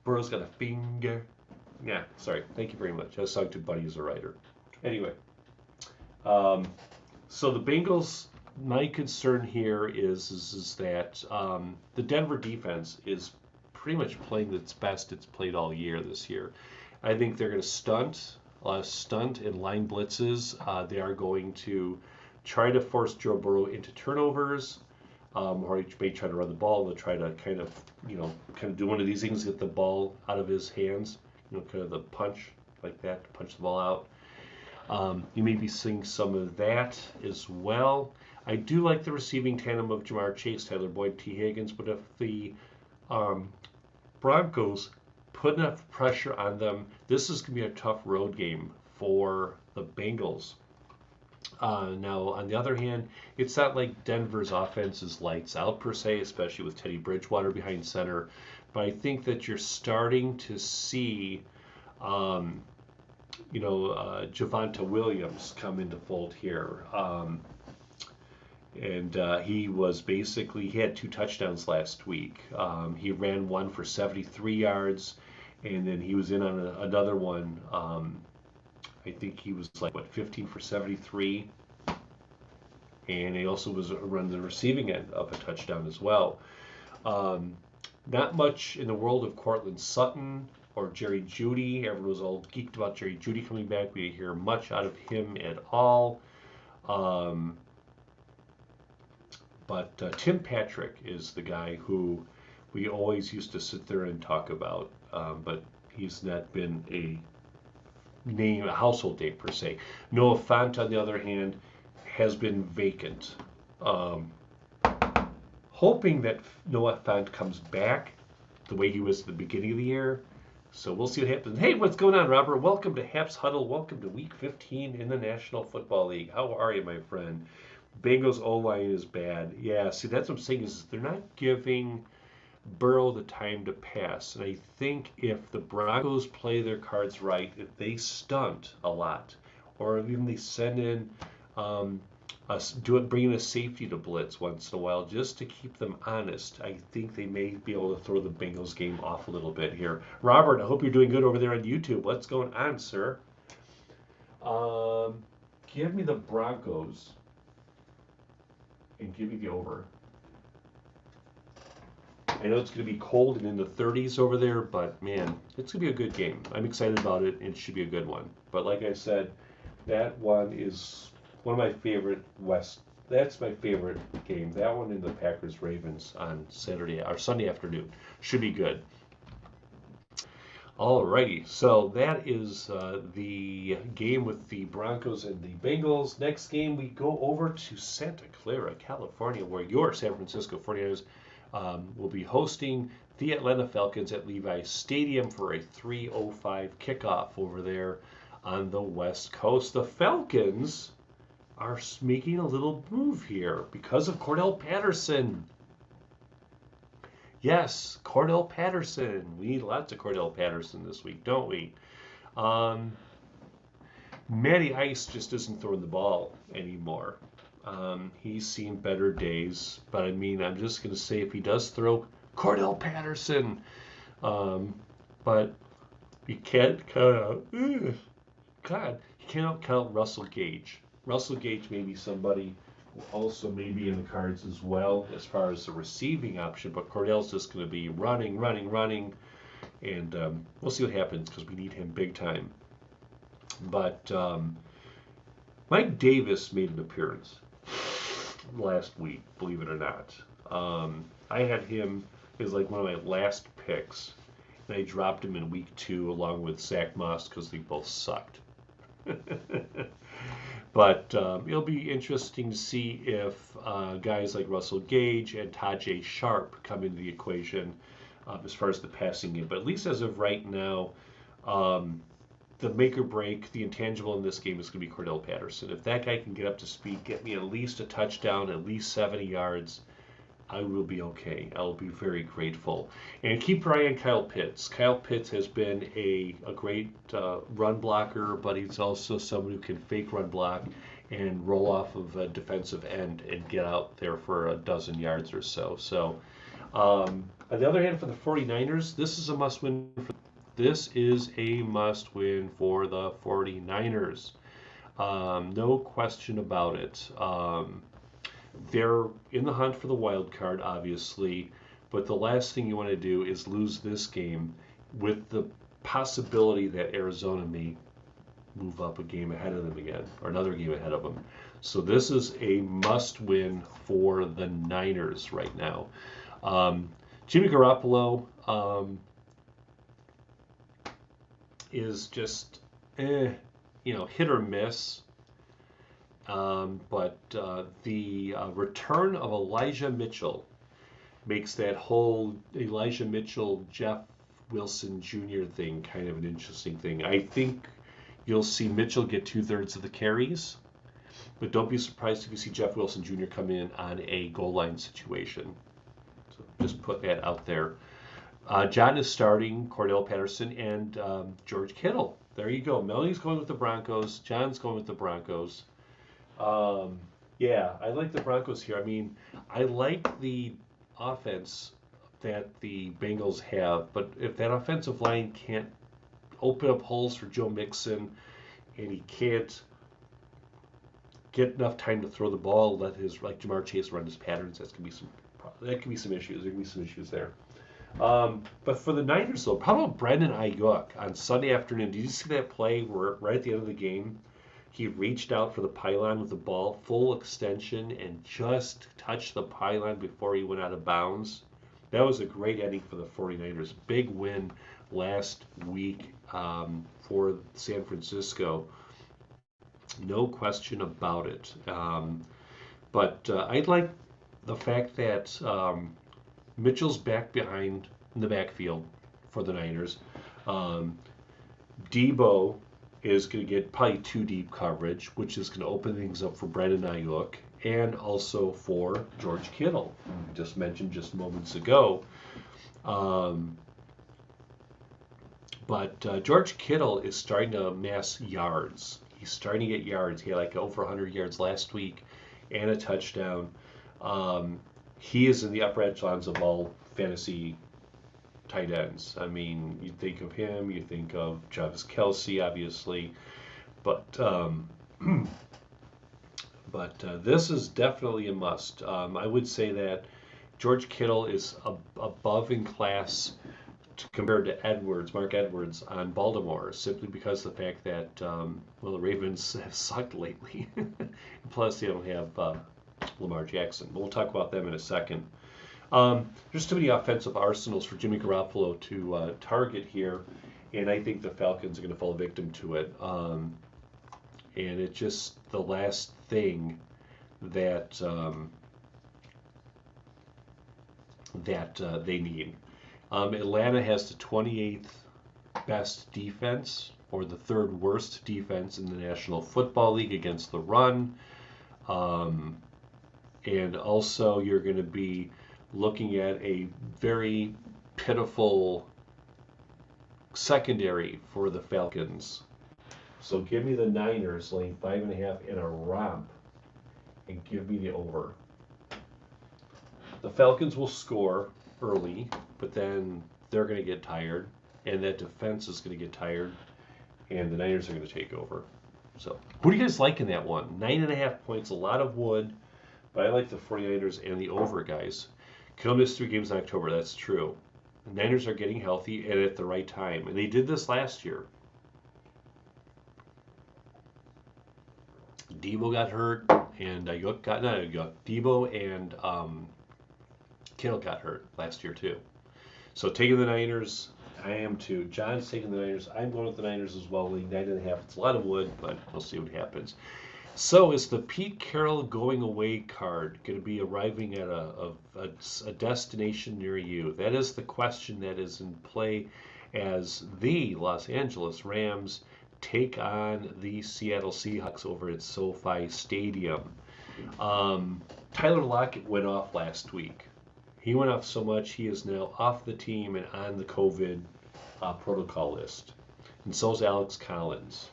Burrow's got a finger. Yeah, sorry. Thank you very much. I was talking to Buddy as a writer. Anyway, so the Bengals, my concern here is that the Denver defense is pretty much playing its best it's played all year this year. I think they're going to stunt and line blitzes. They are going to try to force Joe Burrow into turnovers, or he may try to run the ball. They'll try to kind of do one of these things, get the ball out of his hands, kind of the punch like that, to punch the ball out. You may be seeing some of that as well. I do like the receiving tandem of Jamar Chase, Tyler Boyd, T. Higgins, but if the Broncos put enough pressure on them, this is going to be a tough road game for the Bengals. Now, on the other hand, it's not like Denver's offense is lights out per se, especially with Teddy Bridgewater behind center. But I think that you're starting to see Javonte Williams come into fold here. He had 2 touchdowns last week. He ran one for 73 yards, and then he was in on another one. I think he was 15 for 73. And he also was running the receiving end of a touchdown as well. Not much in the world of Cortland Sutton. or Jerry Jeudy. Everyone was all geeked about Jerry Jeudy coming back. We didn't hear much out of him at all. But Tim Patrick is the guy who we always used to sit there and talk about, but he's not been a household name per se. Noah Fant, on the other hand, has been vacant. Hoping that Noah Fant comes back the way he was at the beginning of the year. So we'll see what happens. Hey, what's going on, Robert? Welcome to HAPPS Huddle. Welcome to Week 15 in the National Football League. How are you, my friend? Bengals O-line is bad. Yeah, see, that's what I'm saying is they're not giving Burrow the time to pass. And I think if the Broncos play their cards right, if they stunt a lot, or even they send in bring in a safety to blitz once in a while just to keep them honest, I think they may be able to throw the Bengals game off a little bit here. Robert, I hope you're doing good over there on YouTube. What's going on, sir? Give me the Broncos and give me the over. I know it's going to be cold and in the 30s over there, but man, it's going to be a good game. I'm excited about it, and it should be a good one. But like I said, that one is one of my favorite That's my favorite game. That one in the Packers-Ravens on Saturday or Sunday afternoon should be good. Alrighty, so that is the game with the Broncos and the Bengals. Next game, we go over to Santa Clara, California, where your San Francisco 49ers will be hosting the Atlanta Falcons at Levi's Stadium for a 3:05 kickoff over there on the West Coast. The Falcons are making a little move here because of Cordell Patterson. Yes, Cordell Patterson. We need lots of Cordell Patterson this week, don't we? Matty Ice just isn't throwing the ball anymore. He's seen better days, but I mean, I'm just going to say if he does throw Cordell Patterson, but you can't count out, you cannot count Russell Gage. Russell Gage may be somebody who also may be in the cards as well as far as the receiving option, but Cordell's just going to be running, and we'll see what happens because we need him big time. But Mike Davis made an appearance last week, believe it or not. I had him as like one of my last picks, and I dropped him in week 2 along with Zach Moss because they both sucked. But it'll be interesting to see if guys like Russell Gage and Tajay Sharp come into the equation as far as the passing game. But at least as of right now, the make or break, the intangible in this game is going to be Cordell Patterson. If that guy can get up to speed, get me at least a touchdown, at least 70 yards, I will be okay. I'll be very grateful. And keep your eye on Kyle Pitts. Kyle Pitts has been a great run blocker, but he's also someone who can fake run block and roll off of a defensive end and get out there for a dozen yards or so. So, on the other hand, for the 49ers, this is a must-win. This is a must-win for the 49ers. No question about it. They're in the hunt for the wild card, obviously, but the last thing you want to do is lose this game with the possibility that Arizona may move up a game ahead of them again, or another game ahead of them. So this is a must-win for the Niners right now. Jimmy Garoppolo is just, hit or miss. But the return of Elijah Mitchell makes that whole Elijah Mitchell, Jeff Wilson Jr. thing kind of an interesting thing. I think you'll see Mitchell get 2/3 of the carries, but don't be surprised if you see Jeff Wilson Jr. come in on a goal line situation. So just put that out there. John is starting Cordell Patterson and George Kittle. There you go. Melanie's going with the Broncos. John's going with the Broncos. I like the Broncos here. I mean, I like the offense that the Bengals have, but if that offensive line can't open up holes for Joe Mixon and he can't get enough time to throw the ball, let his like Jamar Chase run his patterns, that could be some issues. There can be some issues there. But for the Niners, though, how about Brandon Ayuk on Sunday afternoon? Did you see that play where right at the end of the game, he reached out for the pylon with the ball, full extension, and just touched the pylon before he went out of bounds? That was a great ending for the 49ers. Big win last week for San Francisco. No question about it. But I like the fact that Mitchell's back behind in the backfield for the Niners. Um, Debo is going to get probably too deep coverage, which is going to open things up for Brandon Ayuk and also for George Kittle, who just mentioned just moments ago. Um, but George Kittle is starting to amass yards. He's starting to get yards. He had like over 100 yards last week and a touchdown. He is in the upper echelons of all fantasy tight ends. I mean, you think of him, you think of Travis Kelce, obviously, but this is definitely a must. I would say that George Kittle is above in class compared to Mark Edwards on Baltimore, simply because of the fact that the Ravens have sucked lately. Plus, they don't have Lamar Jackson. But we'll talk about them in a second. There's too many offensive arsenals for Jimmy Garoppolo to target here, and I think the Falcons are going to fall victim to it. And it's just the last thing that they need. Atlanta has the 28th best defense, or the third worst defense in the National Football League against the run. And also, you're going to be looking at a very pitiful secondary for the Falcons. So give me the Niners laying 5.5 in a romp, and give me the over. The Falcons will score early, but then they're going to get tired, and that defense is going to get tired, and the Niners are going to take over. So, who do you guys like in that one? 9.5 points, a lot of wood, but I like the 49ers and the over, guys. Kittle missed 3 games in October, that's true. The Niners are getting healthy and at the right time, and they did this last year. Debo got hurt, and Debo and Kittle got hurt last year too. So taking the Niners, I am too. John's taking the Niners. I'm going with the Niners as well. 9.5. It's a lot of wood, but we'll see what happens. So is the Pete Carroll going away card going to be arriving at a destination near you? That is the question that is in play as the Los Angeles Rams take on the Seattle Seahawks over at SoFi Stadium. Tyler Lockett went off last week. He went off so much he is now off the team and on the COVID protocol list. And so is Alex Collins.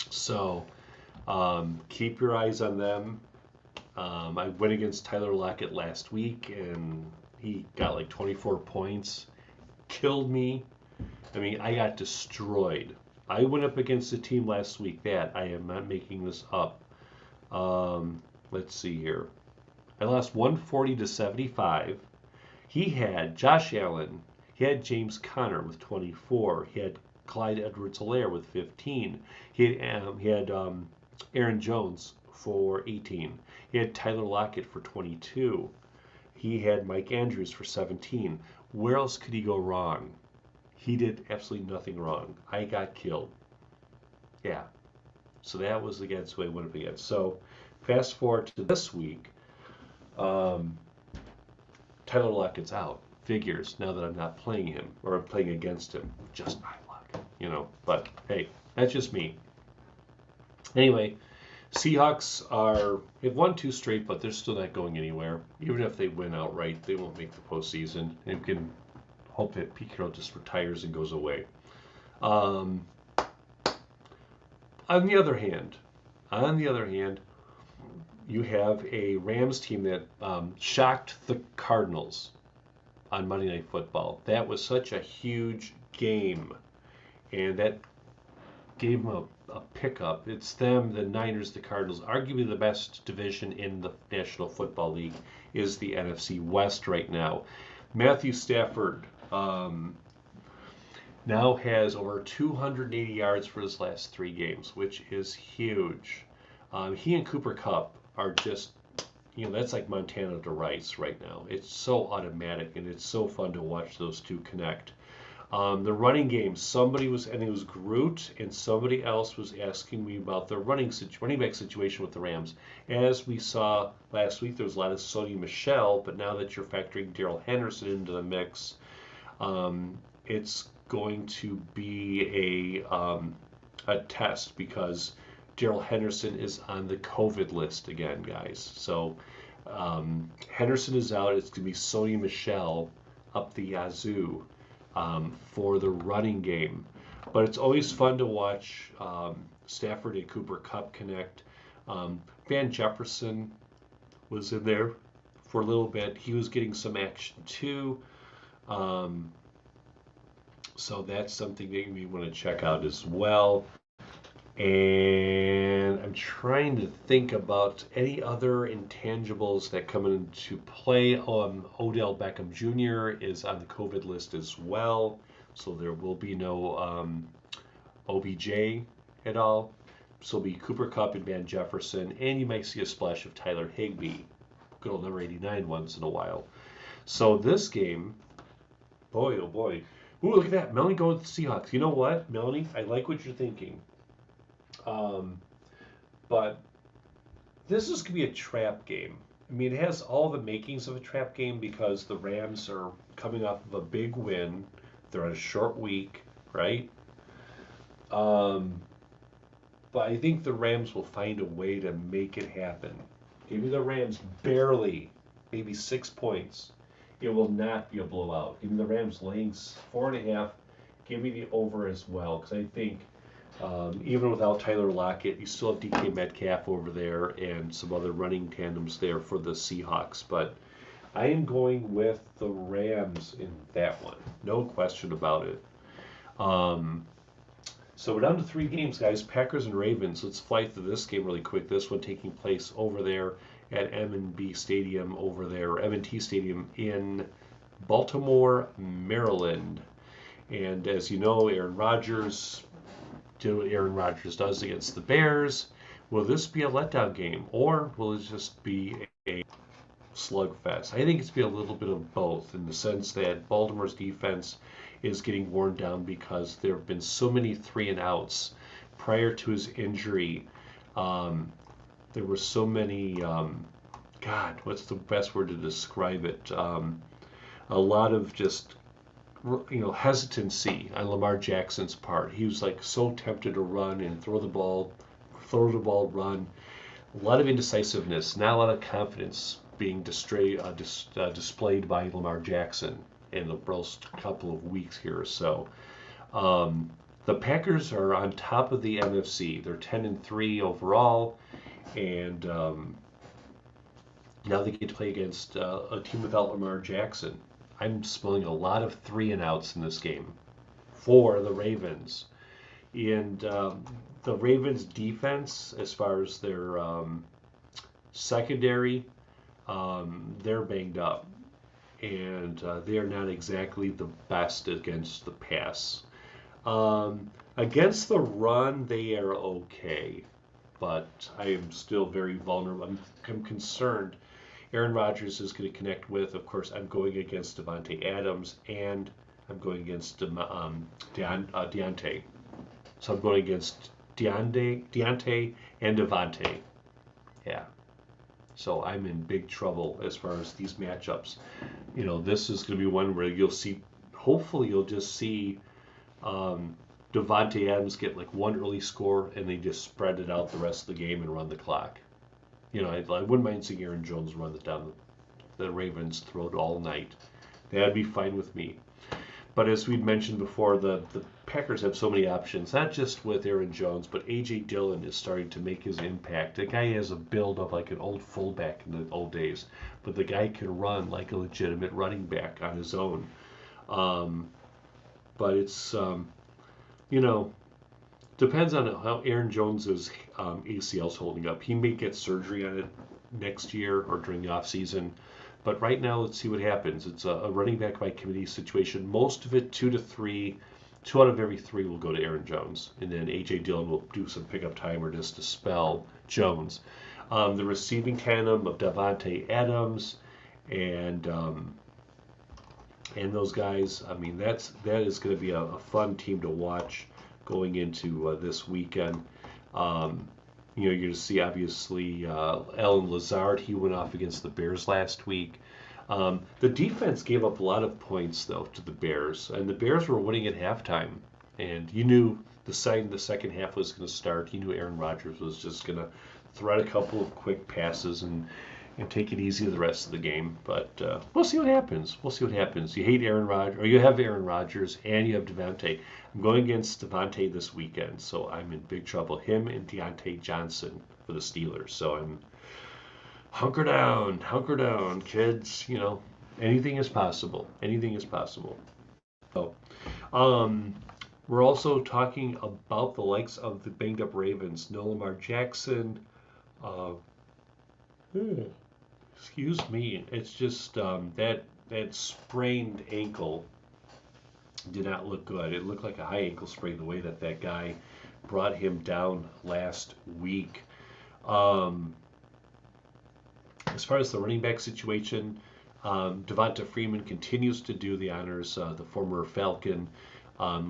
So keep your eyes on them. I went against Tyler Lockett last week and he got like 24 points. Killed me. I mean, I got destroyed. I went up against a team last week that I am not making this up. Let's see here. I lost 140-75. He had Josh Allen. He had James Conner with 24. He had Clyde Edwards-Helaire with 15. He had Aaron Jones for 18. He had Tyler Lockett for 22. He had Mike Andrews for 17. Where else could he go wrong? He did absolutely nothing wrong. I got killed. Yeah. So that was against who I went up against. So fast forward to this week. Tyler Lockett's out. Figures now that I'm not playing him or I'm playing against him. Just my luck, But hey, that's just me. Anyway, Seahawks they've won 2 straight, but they're still not going anywhere. Even if they win outright, they won't make the postseason. And you can hope that Pete Carroll just retires and goes away. On the other hand, you have a Rams team that shocked the Cardinals on Monday Night Football. That was such a huge game, and that gave them a pickup. It's them, the Niners, the Cardinals. Arguably the best division in the National Football League is the NFC West right now. Matthew Stafford now has over 280 yards for his last 3 games, which is huge. He and Cooper Kupp are just, that's like Montana to Rice right now. It's so automatic, and it's so fun to watch those two connect. The running game, and it was Groot, and somebody else was asking me about the running back situation with the Rams. As we saw last week, there was a lot of Sony Michel, but now that you're factoring Darrell Henderson into the mix, it's going to be a test because Darrell Henderson is on the COVID list again, guys. So Henderson is out. It's going to be Sony Michel up the yazoo for the running game. But it's always fun to watch Stafford and Cooper Kupp connect. Van Jefferson was in there for a little bit. He was getting some action too. So that's something that you may want to check out as well. And I'm trying to think about any other intangibles that come into play. Odell Beckham Jr. is on the COVID list as well, so there will be no OBJ at all. So it'll be Cooper Kupp and Van Jefferson, and you might see a splash of Tyler Higbee, good old number 89 once in a while. So this game, boy, oh boy. Ooh, look at that. Melanie going with the Seahawks. You know what, Melanie? I like what you're thinking. But this is going to be a trap game. I mean, it has all the makings of a trap game because the Rams are coming off of a big win. They're on a short week, right? But I think the Rams will find a way to make it happen. Give me the Rams barely, maybe 6 points. It will not be a blowout. Give me the Rams laying 4.5. Give me the over as well because I think even without Tyler Lockett, you still have DK Metcalf over there and some other running tandems there for the Seahawks. But I am going with the Rams in that one. No question about it. So we're down to 3 games, guys. Packers and Ravens. Let's fly through this game really quick. This one taking place over there at M&B Stadium over there, M&T Stadium in Baltimore, Maryland. And as you know, Aaron Rodgers did what Aaron Rodgers does against the Bears. Will this be a letdown game, or will it just be a slugfest? I think it's be a little bit of both, in the sense that Baltimore's defense is getting worn down because there have been so many 3-and-outs prior to his injury. There were so many, God, what's the best word to describe it? A lot of just hesitancy on Lamar Jackson's part. He was like so tempted to run and throw the ball, run. A lot of indecisiveness, not a lot of confidence being displayed by Lamar Jackson in the first couple of weeks here or so. The Packers are on top of the NFC. They're 10-3 overall, and now they get to play against a team without Lamar Jackson. I'm smelling a lot of 3-and-outs in this game for the Ravens. And the Ravens defense, as far as their secondary, they're banged up. And they are not exactly the best against the pass. Against the run, they are okay. But I am still very vulnerable. I'm concerned. Aaron Rodgers is going to connect with, of course, I'm going against Devontae Adams, and I'm going against Deontay. So I'm going against Deontay and Devontae. Yeah. So I'm in big trouble as far as these matchups. This is going to be one where hopefully you'll just see Devontae Adams get like one early score, and they just spread it out the rest of the game and run the clock. I wouldn't mind seeing Aaron Jones run down the Ravens' throat all night. That'd be fine with me. But as we'd mentioned before, the Packers have so many options, not just with Aaron Jones, but A.J. Dillon is starting to make his impact. The guy has a build of like an old fullback in the old days, but the guy can run like a legitimate running back on his own. But it's, depends on how Aaron Jones's ACL is holding up. He may get surgery on it next year or during the offseason. But right now, let's see what happens. It's a running back by committee situation. Most of it, 2 out of every 3 will go to Aaron Jones. And then A.J. Dillon will do some pickup time or just to spell Jones. The receiving tandem of Davante Adams and those guys, I mean, that is going to be a fun team to watch going into this weekend. You're going to see, obviously, Allen Lazard. He went off against the Bears last week. The defense gave up a lot of points, though, to the Bears. And the Bears were winning at halftime. And you knew the second half was going to start. You knew Aaron Rodgers was just going to thread a couple of quick passes and take it easy the rest of the game. But we'll see what happens. We'll see what happens. You hate Aaron Rodgers, or you have Aaron Rodgers, and you have Davante. I'm going against Davante this weekend, so I'm in big trouble. Him and Deontay Johnson for the Steelers. So I'm hunker down, kids. Anything is possible. Anything is possible. So, we're also talking about the likes of the banged up Ravens. No Lamar Jackson. Excuse me. It's just that sprained ankle did not look good. It looked like a high ankle sprain the way that guy brought him down last week. As far as the running back situation, Devonta Freeman continues to do the honors. The former Falcon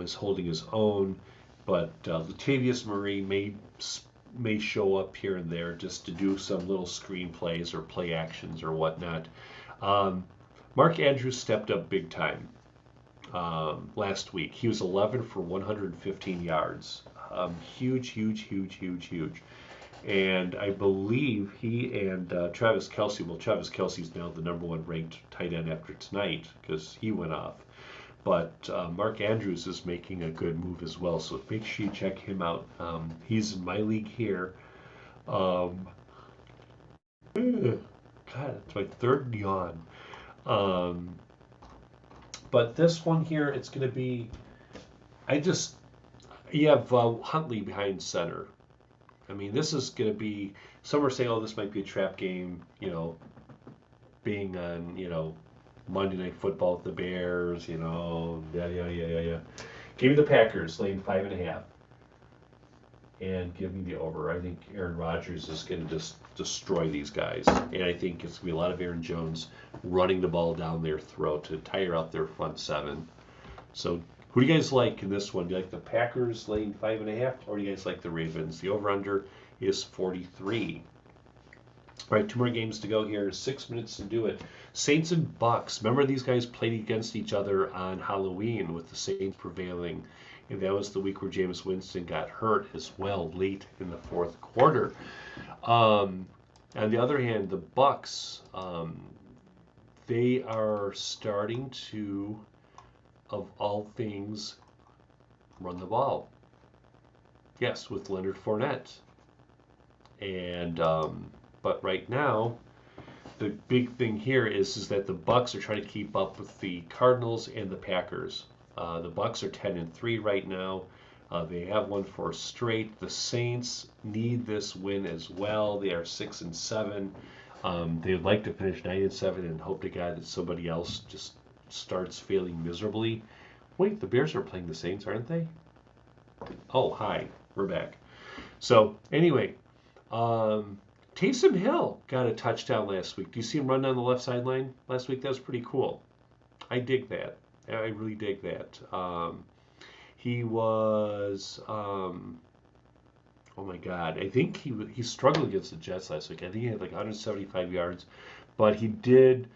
is holding his own, but Latavius Murray may show up here and there just to do some little screen plays or play actions or whatnot. Mark Andrews stepped up big time last week. He was 11 for 115 yards. Huge. And I believe he and Travis Kelce, Travis Kelce's now the number 1 ranked tight end after tonight because he went off. But Mark Andrews is making a good move as well, so make sure you check him out. He's in my league here. God, it's my 3rd yawn. But this one here, it's going to be, you have Huntley behind center. I mean, this is going to be, some are saying, oh, this might be a trap game, being on, Monday Night Football with the Bears, yeah. Give me the Packers, laying 5.5. And give me the over. I think Aaron Rodgers is going to just destroy these guys. And I think it's going to be a lot of Aaron Jones running the ball down their throat to tire out their front 7. So who do you guys like in this one? Do you like the Packers laying 5.5, or do you guys like the Ravens? The over-under is 43. All right, 2 more games to go here. 6 minutes to do it. Saints and Bucks. Remember, these guys played against each other on Halloween with the Saints prevailing. And that was the week where Jameis Winston got hurt as well late in the 4th quarter. On the other hand, the Bucks, they are starting to, of all things, run the ball. Yes, with Leonard Fournette. And but right now, the big thing here is that the Bucks are trying to keep up with the Cardinals and the Packers. The Bucks are 10-3 right now. They have won 4 straight. The Saints need this win as well. They are 6-7. They would like to finish 9-7 and hope to God that somebody else just starts failing miserably. Wait, the Bears are playing the Saints, aren't they? Oh, hi, we're back. So anyway, Taysom Hill got a touchdown last week. Do you see him run down the left sideline last week? That was pretty cool. I dig that. I really dig that. He was, oh my God, I think he struggled against the Jets last week. I think he had like 175 yards, but he did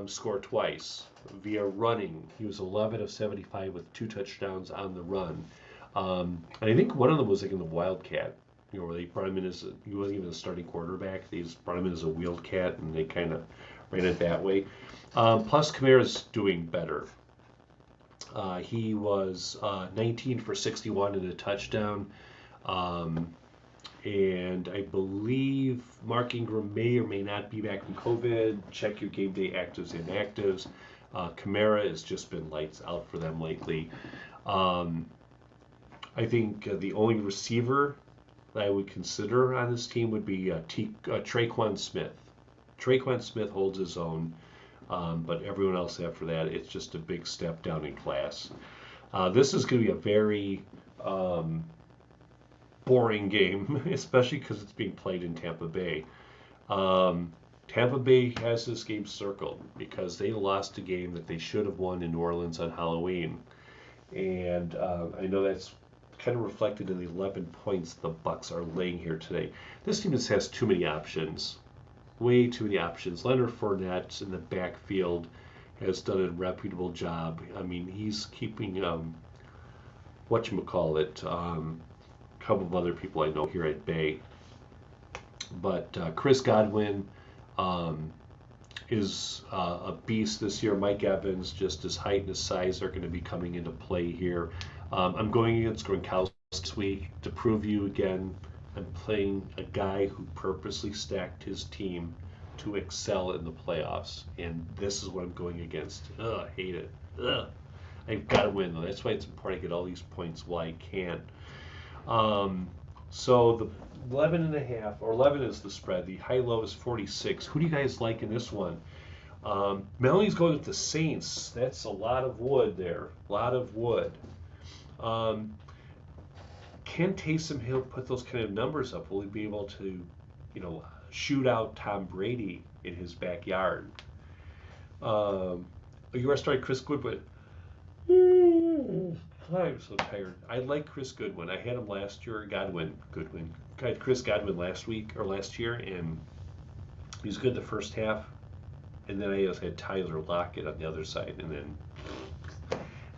score twice via running. He was 11 of 75 with 2 touchdowns on the run. And I think one of them was like in the Wildcat, where they brought him in as, he wasn't even a starting quarterback. They just brought him in as a wildcat, and they kind of ran it that way. Plus, Kamara's doing better. He was 19 for 61 and a touchdown. And I believe Mark Ingram may or may not be back from COVID. Check your game day actives and inactives. Kamara has just been lights out for them lately. I think the only receiver that I would consider on this team would be Traquan Smith. Traquan Smith holds his own. But everyone else after that, it's just a big step down in class. This is going to be a very boring game, especially because it's being played in Tampa Bay. Tampa Bay has this game circled because they lost a game that they should have won in New Orleans on Halloween. And I know that's kind of reflected in the 11 points the Bucs are laying here today. This team just has too many options. Way too many options. Leonard Fournette in the backfield has done a reputable job. I mean, he's keeping, whatchamacallit, a couple of other people I know here at Bay. But Chris Godwin is a beast this year. Mike Evans, just his height and his size are going to be coming into play here. I'm going against Gronkowski this week to prove you again. I'm playing a guy who purposely stacked his team to excel in the playoffs, and this is what I'm going against. Ugh, I hate it. Ugh. I've got to win, though. That's why it's important I get all these points while I can. So the 11.5, or 11 is the spread. The high-low is 46. Who do you guys like in this one? Melanie's going with the Saints. That's a lot of wood there. A lot of wood. Can Taysom Hill put those kind of numbers up? Will he be able to, shoot out Tom Brady in his backyard? You are starting Chris Goodwin. I'm so tired. I like Chris Goodwin. I had him last year. Goodwin. I had Chris Godwin last year, and he was good the first half. And then I just had Tyler Lockett on the other side, and then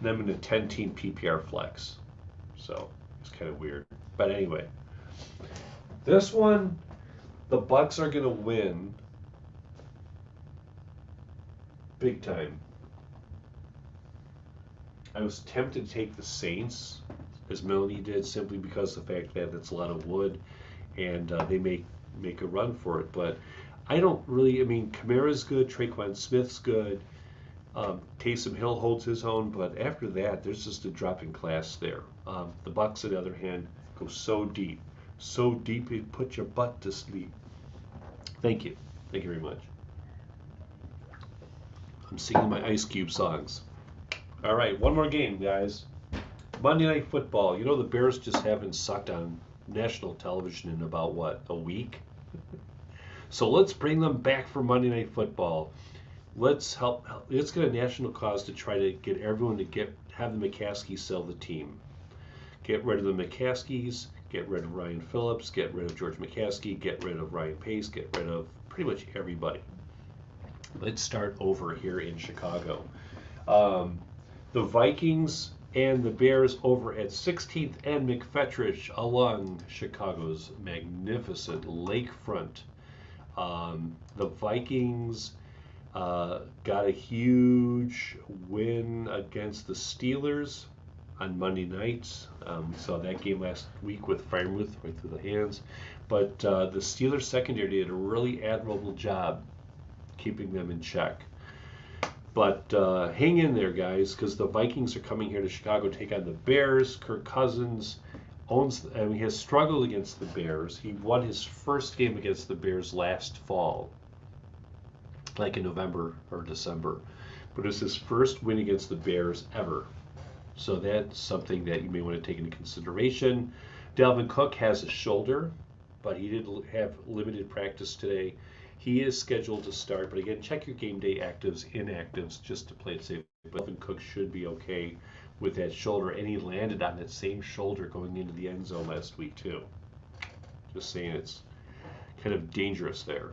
I'm in a 10-team PPR flex. So it's kind of weird. But anyway, this one, the Bucs are going to win big time. I was tempted to take the Saints, as Melanie did, simply because of the fact that it's a lot of wood, and they make a run for it. But I don't really. I mean, Kamara's good, Traquan Smith's good, Taysom Hill holds his own, but after that, there's just a drop in class there. The Bucs, on the other hand, go so deep it put your butt to sleep. Thank you very much. I'm singing my Ice Cube songs. All right, one more game, guys. Monday Night Football. You know the Bears just haven't sucked on national television in about, a week? So let's bring them back for Monday Night Football. Let's get a national cause to try to get everyone to have the McCaskies sell the team. Get rid of the McCaskies, get rid of Ryan Phillips, get rid of George McCaskey, get rid of Ryan Pace, get rid of pretty much everybody. Let's start over here in Chicago. The Vikings and the Bears over at 16th and McFetrich along Chicago's magnificent lakefront. The Vikings got a huge win against the Steelers on Monday night. We saw that game last week with Freiermuth right through the hands. But the Steelers secondary did a really admirable job keeping them in check. But hang in there, guys, because the Vikings are coming here to Chicago to take on the Bears. Kirk Cousins he has struggled against the Bears. He won his first game against the Bears last fall, like in November or December. But it's his first win against the Bears ever. So that's something that you may want to take into consideration. Dalvin Cook has a shoulder, but he did have limited practice today. He is scheduled to start, but again, check your game day actives, inactives, just to play it safe. But Dalvin Cook should be okay with that shoulder, and he landed on that same shoulder going into the end zone last week too. Just saying, it's kind of dangerous there.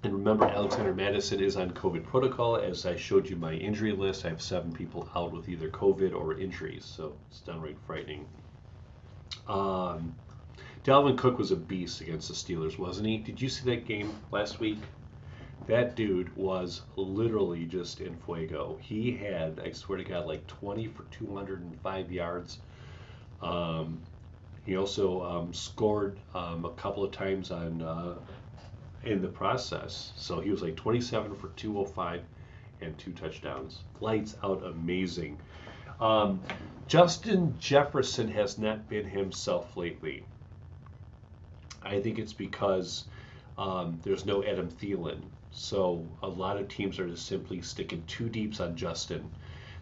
And remember, Alexander Madison is on COVID protocol. As I showed you my injury list, I have 7 people out with either COVID or injuries, so it's downright frightening. Dalvin Cook was a beast against the Steelers, wasn't he? Did you see that game last week? That dude was literally just in fuego. He had, I swear to God, like 20 for 205 yards. He also scored a couple of times in the process. So he was like 27 for 205 and 2 touchdowns. Lights out, amazing. Justin Jefferson has not been himself lately. I think it's because There's no Adam Thielen. So a lot of teams are just simply sticking two deeps on Justin.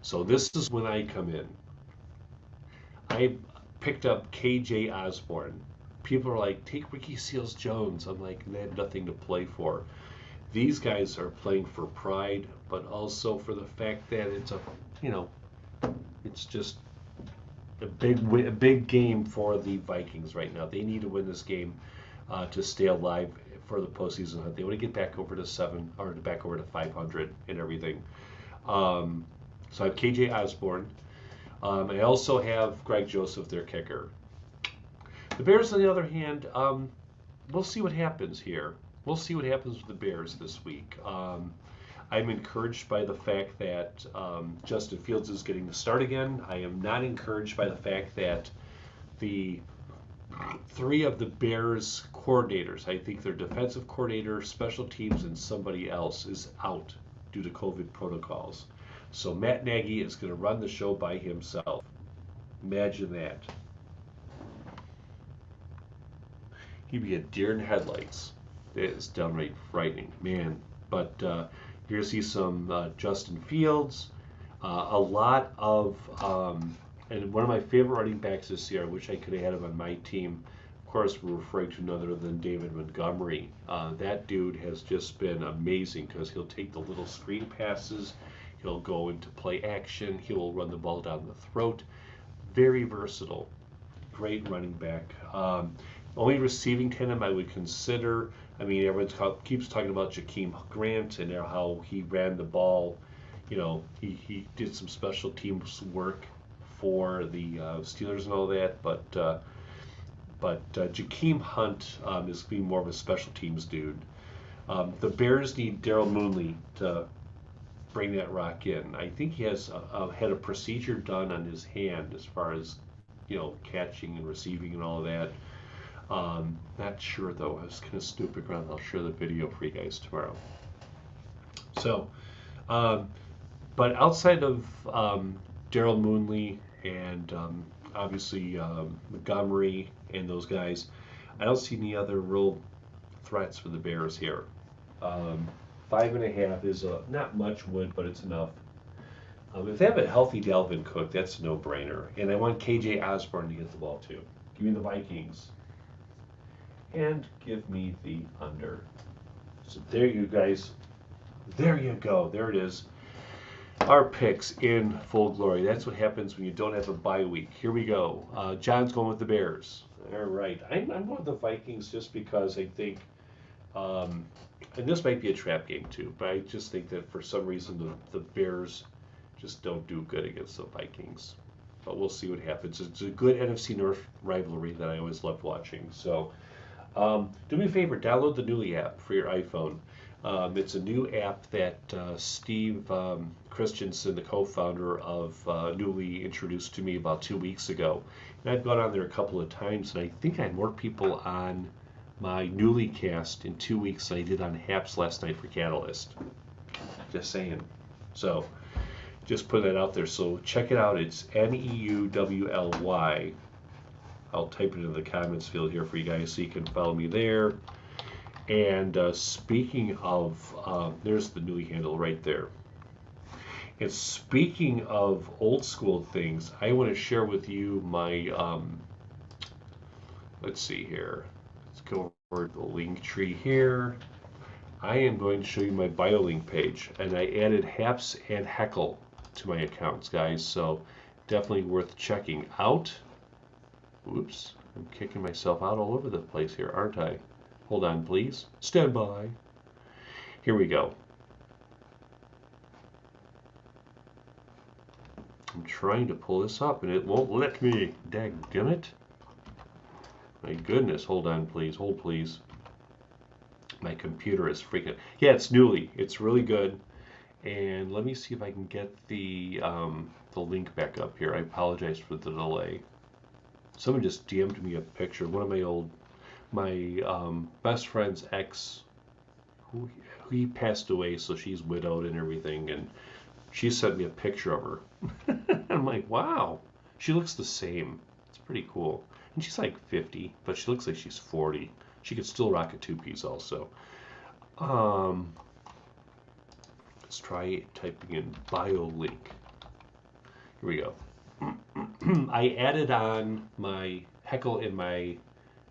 So this is when I come in. I picked up KJ Osborne. People are like, take Ricky Seals Jones. I'm like, they have nothing to play for. These guys are playing for pride, but also for the fact that it's a, you know, it's just a big game for the Vikings right now. They need to win this game to stay alive for the postseason hunt. They want to get back over to 7 or back over to 500 and everything. So I have KJ Osborne. I also have Greg Joseph, their kicker. The Bears, on the other hand, we'll see what happens here. We'll see what happens with the Bears this week. I'm encouraged by the fact that Justin Fields is getting the start again. I am not encouraged by the fact that the 3 of the Bears coordinators, I think their defensive coordinator, special teams, and somebody else is out due to COVID protocols. So Matt Nagy is going to run the show by himself. Imagine that. He'd be a deer in headlights. It is downright frightening, man. But you're going to see some Justin Fields, a lot of, and one of my favorite running backs this year, I wish I could have had him on my team. Of course, we're referring to none other than David Montgomery. That dude has just been amazing because he'll take the little screen passes, he'll go into play action, he'll run the ball down the throat. Very versatile, great running back. Only receiving tandem I would consider. I mean, everyone keeps talking about Jakeem Grant and how he ran the ball. You know, he did some special teams work for the Steelers and all that, but Jakeem Hunt is being more of a special teams dude. The Bears need Daryl Mooney to bring that rock in. I think he has had a procedure done on his hand as far as, you know, catching and receiving and all of that. Not sure though. I was kind of snooping around. I'll share the video for you guys tomorrow. So, but outside of Daryl Mooney and obviously Montgomery and those guys, I don't see any other real threats for the Bears here. 5.5 is not much wood, but it's enough. If they have a healthy Dalvin Cook, that's a no-brainer. And I want KJ Osborne to get the ball too. Give me the Vikings. And give me the under. So there you guys. There you go. There it is. Our picks in full glory. That's what happens when you don't have a bye week. Here we go. John's going with the Bears. All right. I'm going with the Vikings just because I think, and this might be a trap game too, but I just think that for some reason the Bears just don't do good against the Vikings. But we'll see what happens. It's a good NFC North rivalry that I always love watching. So do me a favor, download the Newly app for your iPhone. It's a new app that Steve Christensen, the co-founder of Newly, introduced to me about 2 weeks ago. And I've gone on there a couple of times, and I think I had more people on my Newly cast in 2 weeks than I did on HAPPS last night for Catalyst. Just saying. So, just put that out there. So check it out. It's NEUWLY. I'll type it into the comments field here for you guys so you can follow me there. And speaking of, there's the Newly handle right there. And speaking of old school things, I want to share with you my, let's see here. Let's go over the link tree here. I am going to show you my BioLink page. And I added HAPPS and HUDDLE to my accounts, guys. So definitely worth checking out. Oops, I'm kicking myself out all over the place here, aren't I? Hold on, please. Stand by. Here we go. I'm trying to pull this up and it won't let me. Dadgummit. My goodness, hold on, please. Hold, please. My computer is freaking. Yeah, it's Newly. It's really good. And let me see if I can get the link back up here. I apologize for the delay. Someone just DM'd me a picture. One of my best friend's ex, who he passed away, so she's widowed and everything, and she sent me a picture of her. I'm like, wow, she looks the same. It's pretty cool. And she's like 50, but she looks like she's 40. She could still rock a two-piece also. Let's try typing in BioLink. Here we go. I added on my HUDDLE and my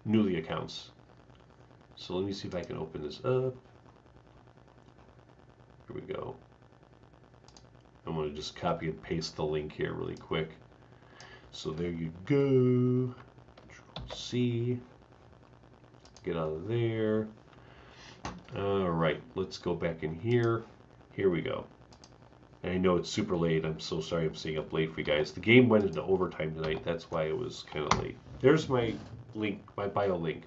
Newly accounts. So let me see if I can open this up. Here we go. I'm going to just copy and paste the link here really quick. So there you go. Control-C. Get out of there. All right, let's go back in here. Here we go. And I know it's super late. I'm so sorry I'm staying up late for you guys. The game went into overtime tonight. That's why it was kind of late. There's my link, my bio link.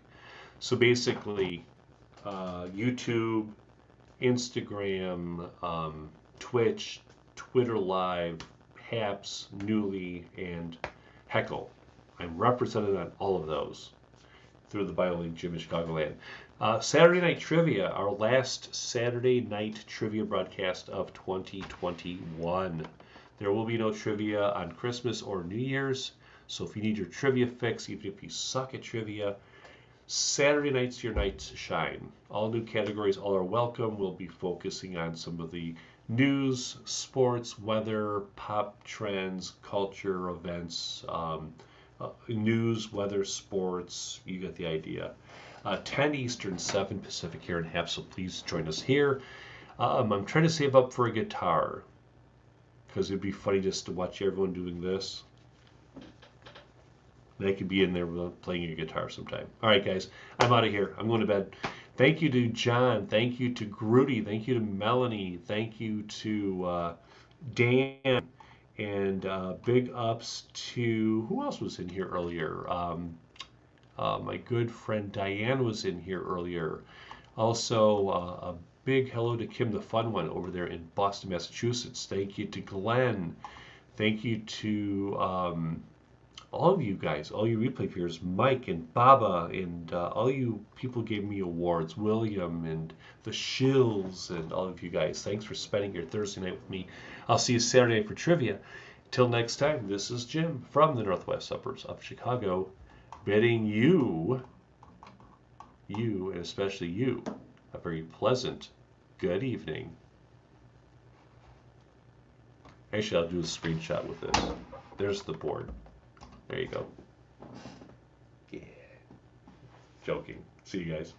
So basically, YouTube, Instagram, Twitch, Twitter Live, HAPPS, Newly, and HUDDLE. I'm represented on all of those through the BioLink Jim in Chicagoland. Saturday Night Trivia, our last Saturday night trivia broadcast of 2021. There will be no trivia on Christmas or New Year's, so if you need your trivia fix, even if you suck at trivia, Saturday night's your night to shine. All new categories, all are welcome. We'll be focusing on some of the news, sports, weather, pop trends, culture, events, news, weather, sports. You get the idea. 10 Eastern, 7 Pacific here in HAPPS, so please join us here. I'm trying to save up for a guitar because it'd be funny just to watch everyone doing this. They could be in there playing your guitar sometime. All right, guys, I'm out of here. I'm going to bed. Thank you to John. Thank you to Grudy. Thank you to Melanie. Thank you to Dan. And big ups to, who else was in here earlier? My good friend Diane was in here earlier. Also, a big hello to Kim the Fun One over there in Boston, Massachusetts. Thank you to Glenn. Thank you to all of you guys, all you replay viewers, Mike and Baba, and all you people gave me awards, William and the Shills, and all of you guys. Thanks for spending your Thursday night with me. I'll see you Saturday night for trivia. Till next time, this is Jim from the northwest suburbs of Chicago, bidding you, and especially you, a very pleasant good evening. Actually, I'll do a screenshot with this. There's the board. There you go. Yeah. Joking. See you guys.